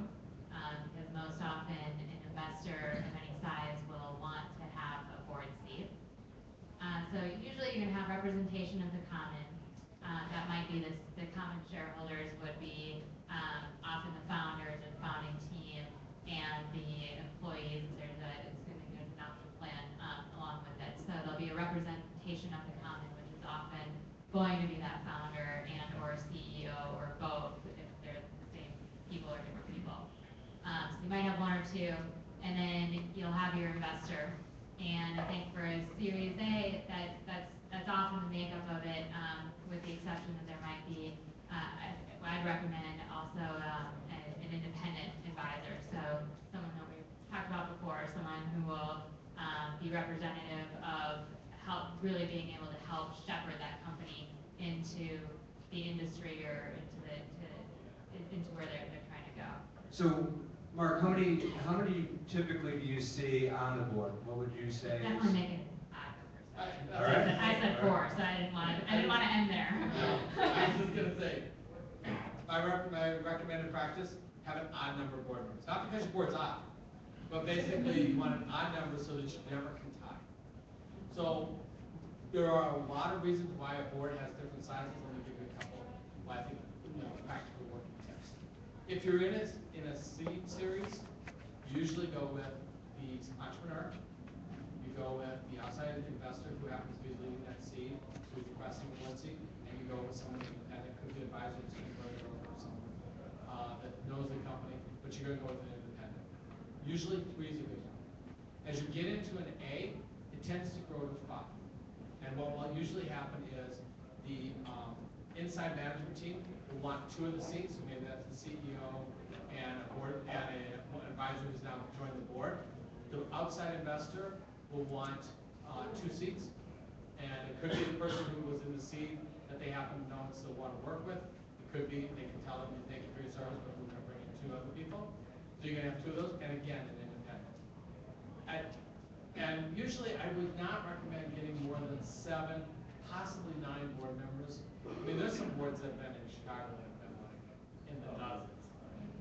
because most often an investor of any size will want to have a board seat. So usually you're going to have representation of the common. That might be the common shareholders would be often the founders and founding team and the employees. It's going to be an option plan along with it. So there'll be a representation of the common, which is often going to be that founder and or CEO or both if they're the same people or different people. So you might have one or two, and then you'll have your investor. And I think for a Series A, that's often the makeup of it, with the exception that there might be, I'd recommend also an independent advisor. So someone that we've talked about before, someone who will be representative of really being able to help shepherd that company into the industry or into where they're trying to go. So Mark, how many typically do you see on the board? What would you say? Definitely make it 5. All right. I said 4, so I didn't want to end there. I was just gonna say, my recommended practice, have an odd number of board members. Not because your board's odd, but basically you want an odd number so that you never can tie. So there are a lot of reasons why a board has different sizes. Let me give you a couple. Why I think practical working tips. If you're in a seed series, you usually go with the entrepreneur. You go with the outside investor who happens to be leading that seed, who's requesting one seed, and you go with someone independent, could be an advisor that's going to go there or someone that knows the company, but you're going to go with an independent. Usually 3 is a good one. As you get into an A, it tends to grow to 5. And what will usually happen is the inside management team will want 2 of the seats, so maybe that's the CEO and a board and an advisor who's now joined the board. The outside investor will want 2 seats, and it could be the person who was the seed that they happen to know and still want to work with. It could be, they can tell them, thank you for your service, but we're going to bring in 2 other people. So you're going to have 2 of those, and again, an independent. And usually I would not recommend getting more than 7, possibly 9 board members. I mean, there's some boards that have been in Chicago that have been like in the dozens.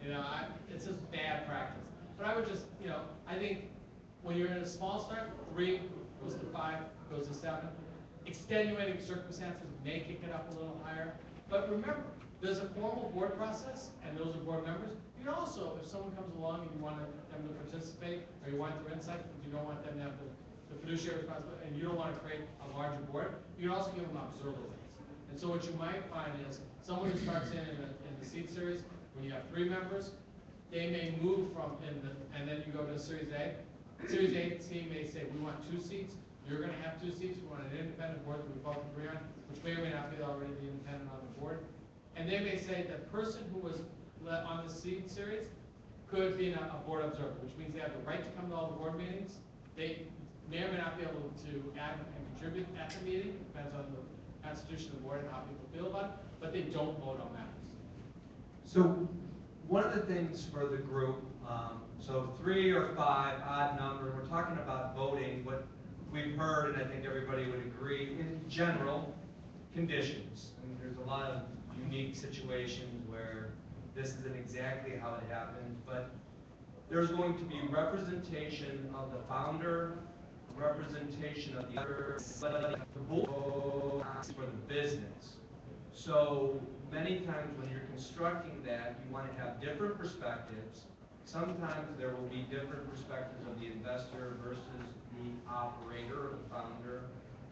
You know, it's just bad practice. But I would just, you know, I think when you're in a small start, 3 goes to 5, goes to 7. Extenuating circumstances may kick it up a little higher. But remember, there's a formal board process, and those are board members. You can also, if someone comes along and you want them to participate, or you want their insight, but you don't want them to have the fiduciary responsibility, and you don't want to create a larger board, you can also give them observer things. And so what you might find is someone who starts in the seed series, when you have 3 members, they may move from and then you go to Series A. Series A team may say, we want 2 seats. You're going to have 2 seats. We want an independent board that we both agree on, which may or may not be already the independent on the board. And they may say the person who was on the seed series could be a board observer, which means they have the right to come to all the board meetings. They may or may not be able to add and contribute at the meeting. It depends on the constitution of the board and how people feel about it, but they don't vote on matters. So one of the things for the group, so 3 or 5, odd number, we're talking about voting, what we've heard, and I think everybody would agree, in general, conditions. I mean, there's a lot of unique situations where this isn't exactly how it happened, but there's going to be representation of the founder, representation of the other, the board for the business. So many times when you're constructing that, you want to have different perspectives. Sometimes there will be different perspectives of the investor versus the operator or the founder.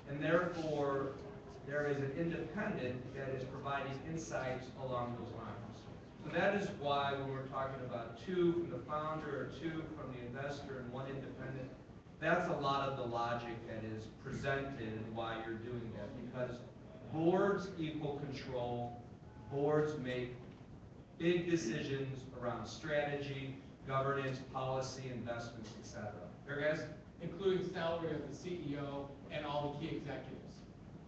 And therefore, there is an independent that is providing insights along those lines. So that is why when we're talking about 2 from the founder or 2 from the investor and 1 independent, that's a lot of the logic that is presented and why you're doing that. Because boards equal control. Boards make big decisions around strategy, governance, policy, investments, etc. There, guys? Including salary of the CEO and all the key executives.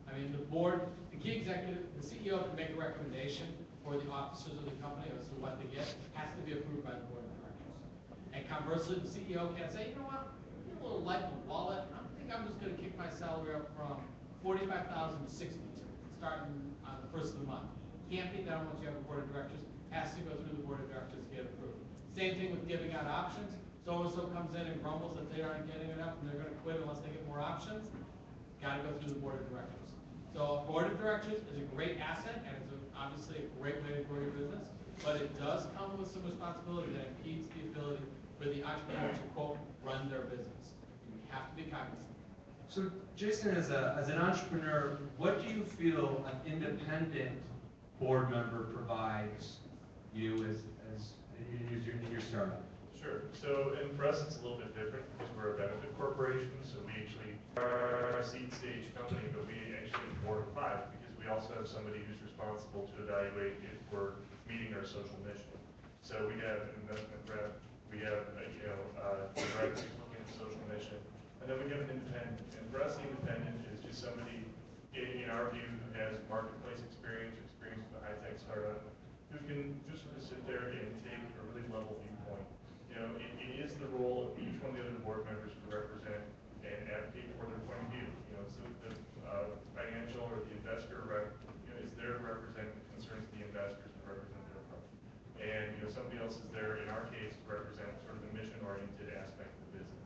I mean, the board, the key executive, the CEO can make a recommendation for the officers of the company as to what they get. It has to be approved by the board of directors. And conversely, the CEO can say, you know what, I'm a little light in the wallet. I think I'm just going to kick my salary up from $45,000 to $60,000, starting on the 1st of the month. Can't be done once you have a board of directors. Has to go through the board of directors to get approved. Same thing with giving out options. So-and-so comes in and grumbles that they aren't getting enough and they're going to quit unless they get more options. Got to go through the board of directors. So a board of directors is a great asset, and it's obviously a great way to grow your business, but it does come with some responsibility that impedes the ability for the entrepreneur to, quote, run their business. You have to be cognizant. So Jason, as an entrepreneur, what do you feel an independent board member provides you as in your startup? Sure. So, and for us, it's a little bit different because we're a benefit corporation. So we actually are a seed stage company, but we actually have a board of 5 because we also have somebody who's responsible to evaluate if we're meeting our social mission. So we have an investment rep, we have directors looking at the social mission, and then we have an independent. And for us, the independent is just somebody, in our view, who has marketplace experience with a high-tech startup, who can just sort of sit there and take a really level viewpoint. You know, it is the role of each one of the other board members to represent and advocate for their point of view. You know, so the financial or the investor is there to represent the concerns of the investors and represent their part. And somebody else is there, in our case, to represent sort of the mission-oriented aspect of the business.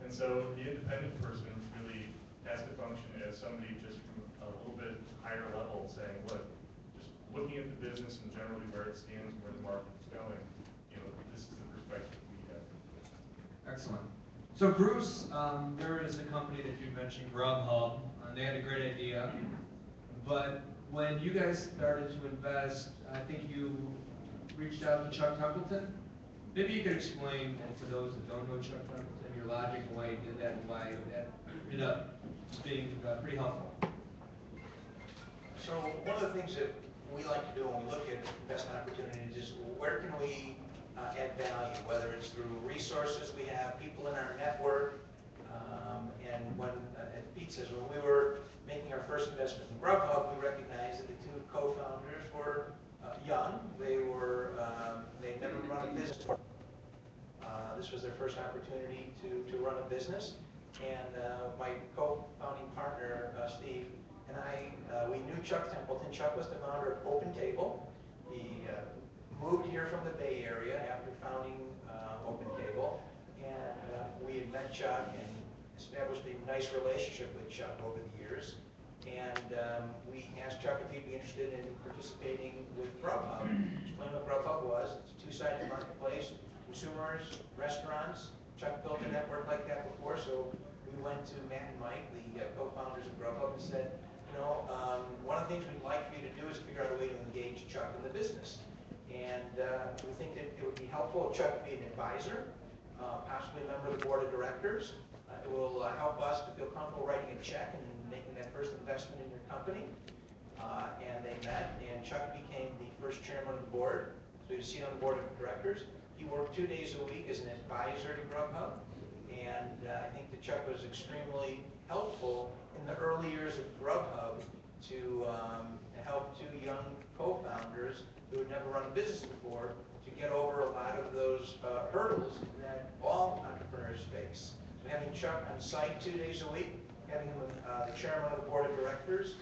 And so the independent person really has to function as somebody just from a little bit higher level, saying, look, just looking at the business and generally where it stands and where the market is going, this is the perspective we have. Excellent. So Bruce, there is a company that you mentioned, Grubhub, and they had a great idea. But when you guys started to invest, I think you reached out to Chuck Templeton. Maybe you could explain, and for those that don't know Chuck Templeton, your logic and why you did that and why that ended up being pretty helpful. So one of the things that we like to do when we look at investment opportunities is where can we add value, whether it's through resources we have, people in our network, and when, as Pete says, when we were making our first first investment in Grubhub, we recognized that the two co-founders were young. They'd never run a business before. This was their first opportunity to run a business. And my co-founding partner, Steve, and I, we knew Chuck Templeton. Chuck was the founder of Open Table. He moved here from the Bay Area after founding Open Table. And we had met Chuck and established a nice relationship with Chuck over the years. And we asked Chuck if he'd be interested in participating with Grubhub. Explain what Grubhub was. It's a two-sided marketplace, consumers, restaurants. Chuck built a network like that before, so we went to Matt and Mike, the co-founders of Grubhub, and said, one of the things we'd like for you to do is figure out a way to engage Chuck in the business. And we think that it would be helpful if Chuck would be an advisor, possibly a member of the board of directors. It will help us to feel comfortable writing a check and making that first investment in your company. And they met, and Chuck became the first chairman of the board. So you see on the board of directors. He worked 2 days a week as an advisor to Grubhub. And I think that Chuck was extremely helpful in the early years of Grubhub to help two young co-founders who had never run a business before to get over a lot of those hurdles that all entrepreneurs face. So having Chuck on site 2 days a week, having him the chairman of the board of directors,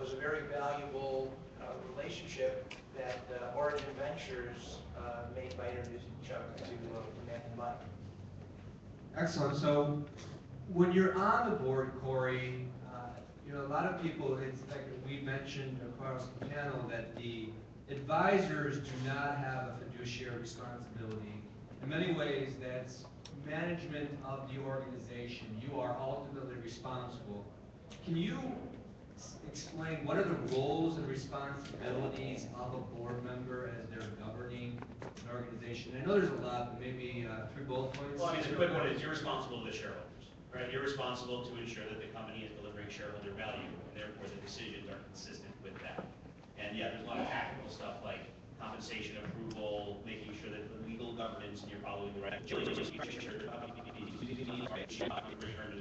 was a very valuable relationship that Origin Ventures made by introducing Chuck to Matt and Mike. Excellent. So when you're on the board, Corey, a lot of people, it's like we mentioned across the panel that the advisors do not have a fiduciary responsibility. In many ways, that's management of the organization. You are ultimately responsible. Can you explain what are the roles and responsibilities of a board member as they're governing an organization? I know there's a lot, but maybe 3 bullet points. Well, I mean, the quick one is you're responsible to the shareholders, right? You're responsible to ensure that the company is delivering shareholder value, and therefore the decisions are consistent with that. And yeah, there's a lot of tactical stuff like compensation approval, making sure that the legal governance and you're following the right return to the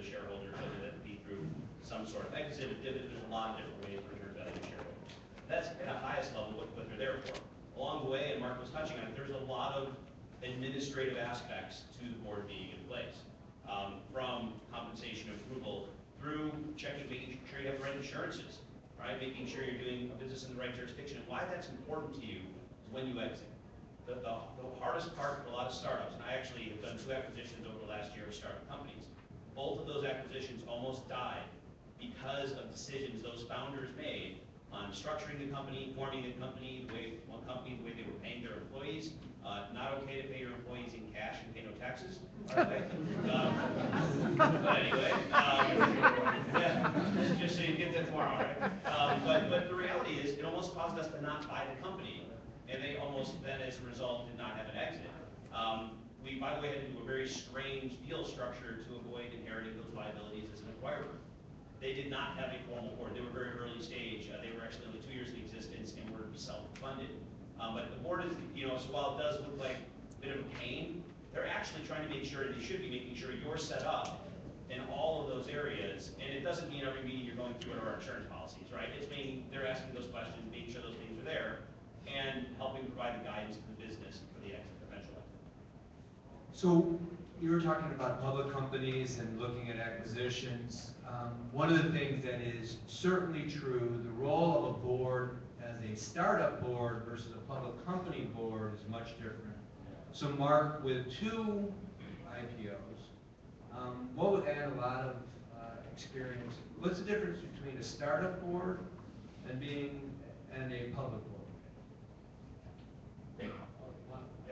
shareholders, whether that be through some sort of exit, dividend. There's a lot of different ways to return value to shareholders. That's at the highest level what they're there for. Along the way, and Mark was touching on it, there's a lot of administrative aspects to the board being in place, from compensation approval through checking, making sure you have the right insurances, right? Making sure you're doing a business in the right jurisdiction. And why that's important to you is when you exit. The hardest part for a lot of startups, and I actually have done 2 acquisitions over the last year of startup companies. Both of those acquisitions almost died because of decisions those founders made on structuring the company, forming the company, the way they were paying their employees. Not okay to pay your employees in cash and pay no taxes, by the way. But anyway, yeah, just so you get that tomorrow, right? But the reality is, it almost caused us to not buy the company, and they almost then, as a result, did not have an exit. We, by the way, had to do a very strange deal structure to avoid inheriting those liabilities as an acquirer. They did not have a formal board. They were very early stage. They were actually only 2 years in existence and were self-funded. But the board is, so while it does look like a bit of a pain, they're actually trying to make sure, and they should be making sure you're set up in all of those areas. And it doesn't mean every meeting you're going through are our insurance policies, right? It's meaning they're asking those questions, making sure those things are there, and helping provide the guidance to the business for the exit eventually. So you were talking about public companies and looking at acquisitions. One of the things that is certainly true, the role of a board as a startup board versus a public company board is much different. So Mark, with 2 IPOs, what would add a lot of experience? What's the difference between a startup board and a public board?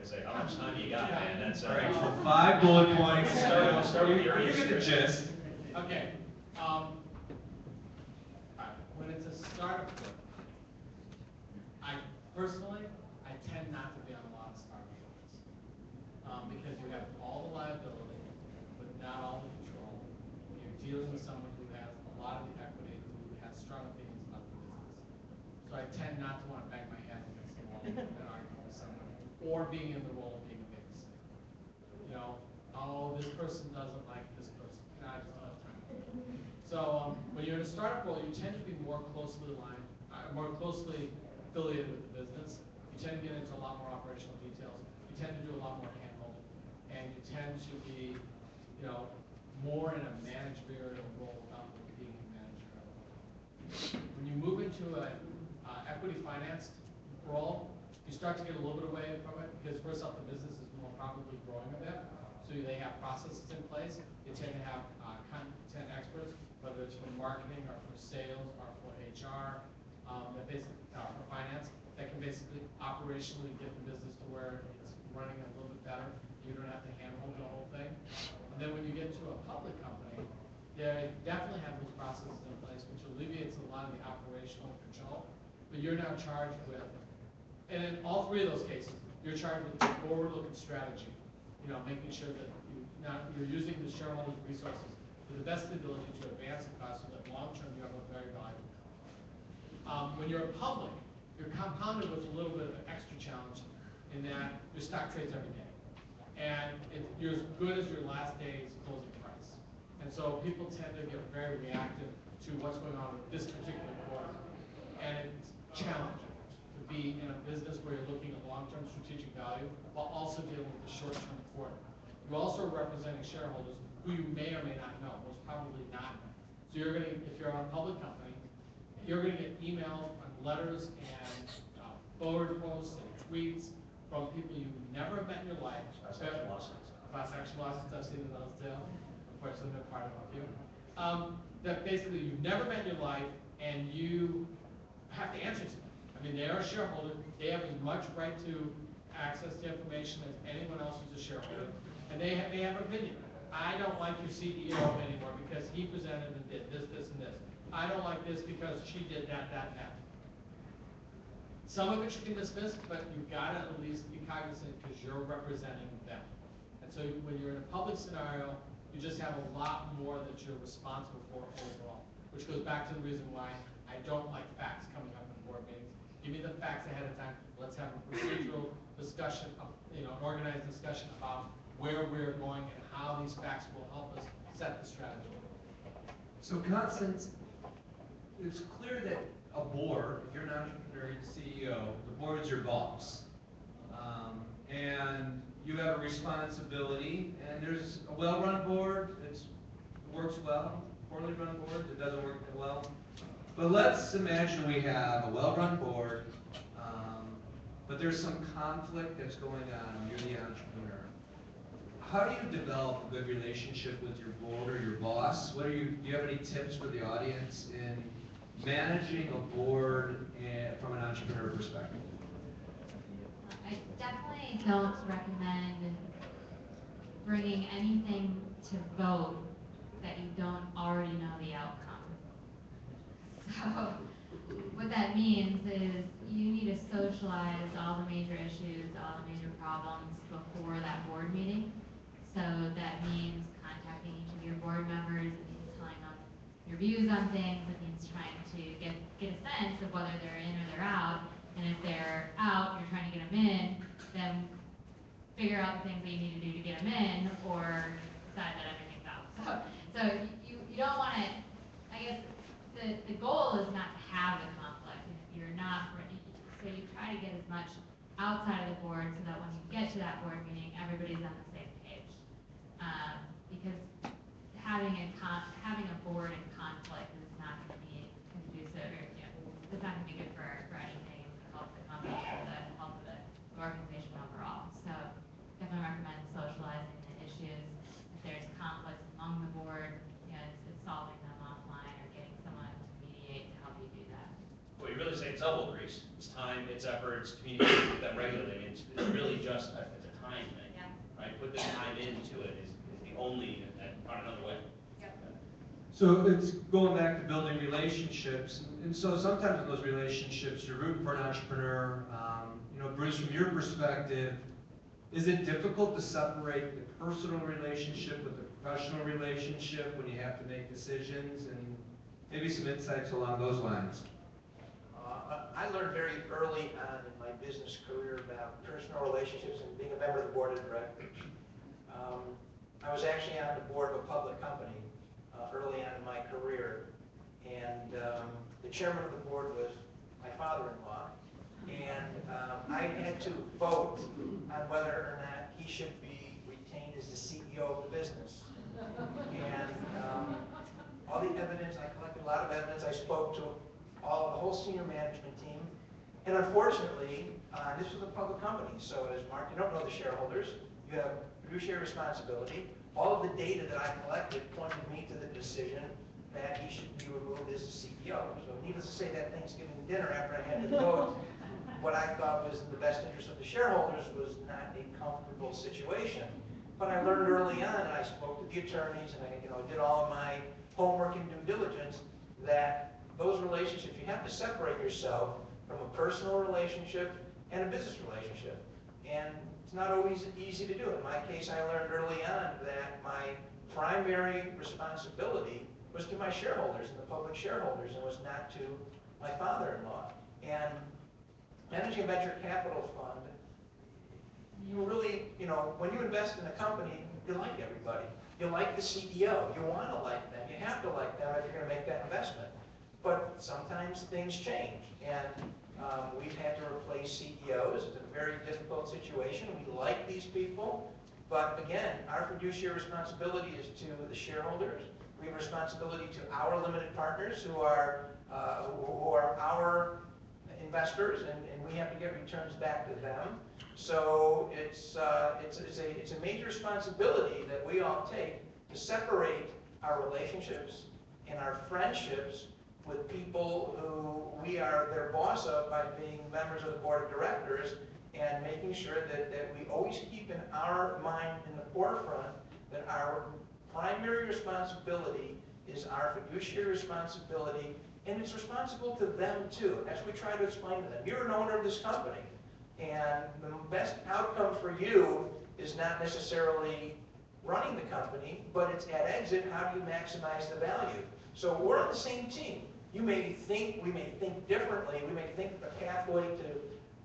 I say, how much time you got, man? That's all right. So 5 bullet points. Start with your You get the gist. Okay. When it's a startup board, personally, I tend not to be on a lot of startup boards because you have all the liability, but not all the control. You're dealing with someone who has a lot of the equity, who has strong opinions about the business. So I tend not to want to bang my head against the wall and argue with someone, or being in the role of being a babysitter. Oh, this person doesn't like this person. I just don't have time. So when you're in a startup role, you tend to be more closely aligned, more closely affiliated with the business. You tend to get into a lot more operational details. You tend to do a lot more hand-holding, and you tend to be, more in a managerial role without being a managerial role. When you move into an equity financed role, you start to get a little bit away from it because first off, the business is more probably growing a bit. So they have processes in place. They tend to have content experts, whether it's for marketing or for sales or for HR, that basically for finance, that can basically operationally get the business to where it's running a little bit better. You don't have to handhold the whole thing. And then when you get to a public company, they definitely have those processes in place, which alleviates a lot of the operational control. But you're now charged with, and in all three of those cases, you're charged with forward-looking strategy. Making sure that you're using the shareholders' resources to the best ability to advance the cause so that long-term you have a very valuable company. When you're a public, you're compounded with a little bit of an extra challenge in that your stock trades every day. And you're as good as your last day's closing price. And so people tend to get very reactive to what's going on with this particular quarter. And it's challenging to be in a business where you're looking at long-term strategic value while also dealing with the short-term quarter. You're also representing shareholders who you may or may not know, most probably not know. So you're going to, if you're on a public company, you're going to get emails and letters and forward posts and tweets from people you've never met in your life. Class action lawsuits. Class action lawsuits, I've seen those too. Unfortunately, they're part of a few. That basically you've never met in your life and you have to answer to them. I mean, they are a shareholder. They have as much right to access to information as anyone else who's a shareholder. And they have an opinion. I don't like your CEO anymore because he presented and did this, this, and this. I don't like this because she did that, that, and that. Some of it you can dismiss, but you've got to at least be cognizant because you're representing them. And so when you're in a public scenario, you just have a lot more that you're responsible for overall, which goes back to the reason why I don't like facts coming up in board meetings. Give me the facts ahead of time. Let's have a procedural discussion, an organized discussion about where we're going and how these facts will help us set the strategy. So Constance, it's clear that a board, if you're an entrepreneur, you're the CEO, the board is your boss. And you have a responsibility, and there's a well-run board, it works well, poorly run board, it doesn't work that well. But let's imagine we have a well-run board, but there's some conflict that's going on, and you're the entrepreneur. How do you develop a good relationship with your board or your boss? Do you have any tips for the audience in managing a board from an entrepreneur perspective? I definitely don't recommend bringing anything to vote that you don't already know the outcome. So what that means is you need to socialize all the major issues, all the major problems before that board meeting. So that means contacting each of your board members, it means telling them your views on things, it means trying to get a sense of whether they're in or they're out. And if they're out, you're trying to get them in, then figure out the things that you need to do to get them in, or decide that everything's out. So you don't want to, I guess, the goal is not to have the conflict. You're not ready. So you try to get as much outside of the board so that when you get to that board meeting, everybody's on the same page. Because having a board in conflict is not going to be conducive, or it's not going to be good for anything to help the company or the health of the organization overall. So definitely recommend socializing the issues. If there's conflicts among the board, it's solving them offline or getting someone to mediate to help you do that. Well, you really say it's elbow grease. It's time, it's effort, it's communicating with them regularly. It's really just it's a time thing, right? Put the time into it is the only, not another way. So it's going back to building relationships, and so sometimes in those relationships, you're rooting for an entrepreneur. Bruce, from your perspective, is it difficult to separate the personal relationship with the professional relationship when you have to make decisions, and maybe some insights along those lines? I learned very early on in my business career about personal relationships and being a member of the board of directors. I was actually on the board of a public company early on in my career. And the chairman of the board was my father-in-law. And I had to vote on whether or not he should be retained as the CEO of the business. And all the evidence, I collected a lot of evidence. I spoke to the whole senior management team. And unfortunately, this was a public company. So as Mark, you don't know the shareholders. You have fiduciary responsibility. All of the data that I collected pointed me to the decision that he should be removed as the CEO. So needless to say, that Thanksgiving dinner after I had to vote, what I thought was in the best interest of the shareholders was not a comfortable situation. But I learned early on, and I spoke to the attorneys, and I did all of my homework and due diligence, that those relationships, you have to separate yourself from a personal relationship and a business relationship. And it's not always easy to do. In my case, I learned early on that my primary responsibility was to my shareholders and the public shareholders, and was not to my father-in-law. And managing a venture capital fund, you really, when you invest in a company, you like everybody. You like the CEO. You want to like them. You have to like them if you're going to make that investment. But sometimes things change, and we've had to replace CEOs. It's a very difficult situation. We like these people, but again, our fiduciary responsibility is to the shareholders. We have responsibility to our limited partners who are our investors, and we have to get returns back to them. So it's a major responsibility that we all take to separate our relationships and our friendships with people who we are their boss of by being members of the board of directors, and making sure that we always keep in our mind in the forefront that our primary responsibility is our fiduciary responsibility, and it's responsible to them too, as we try to explain to them. You're an owner of this company, and the best outcome for you is not necessarily running the company, but it's at exit, how do you maximize the value? So we're on the same team. We may think differently. We may think the pathway to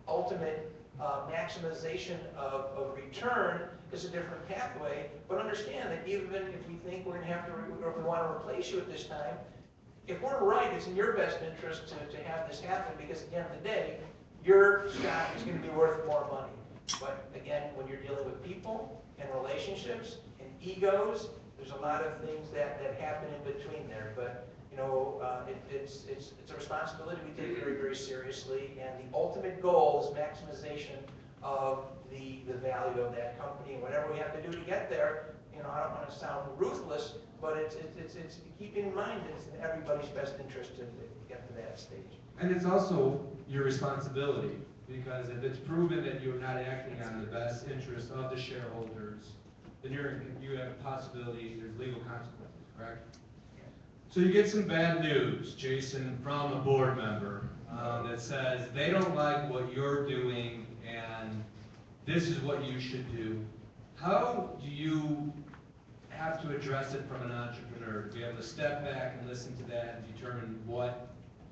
ultimate maximization of return is a different pathway, but understand that even if we think we're going to have to, or if we want to replace you at this time, if we're right, it's in your best interest to have this happen, because at the end of the day, your stock is going to be worth more money. But again, when you're dealing with people and relationships and egos, there's a lot of things that happen in between there. But it's a responsibility we take very, very seriously, and the ultimate goal is maximization of the value of that company, and whatever we have to do to get there. I don't want to sound ruthless, but it's keeping in mind that it's in everybody's best interest to get to that stage. And it's also your responsibility, because if it's proven that you're not acting on the best interest of the shareholders, then you have a possibility, there's legal consequences, correct? So you get some bad news, Jason, from a board member that says they don't like what you're doing and this is what you should do. How do you have to address it from an entrepreneur? Do you have to step back and listen to that and determine what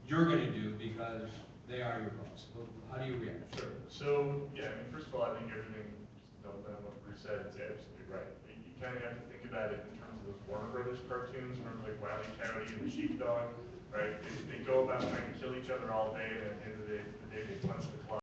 you're going to do because they are your boss? How do you react? Sure. So, yeah, first of all, I think everything, just double down what Bruce said, is absolutely right. You kind of have to think about it in terms of those Warner Brothers cartoons, remember like Wile E. Coyote and the Sheepdog, right? They go about trying to kill each other all day, and at the end of the day they punch the clock.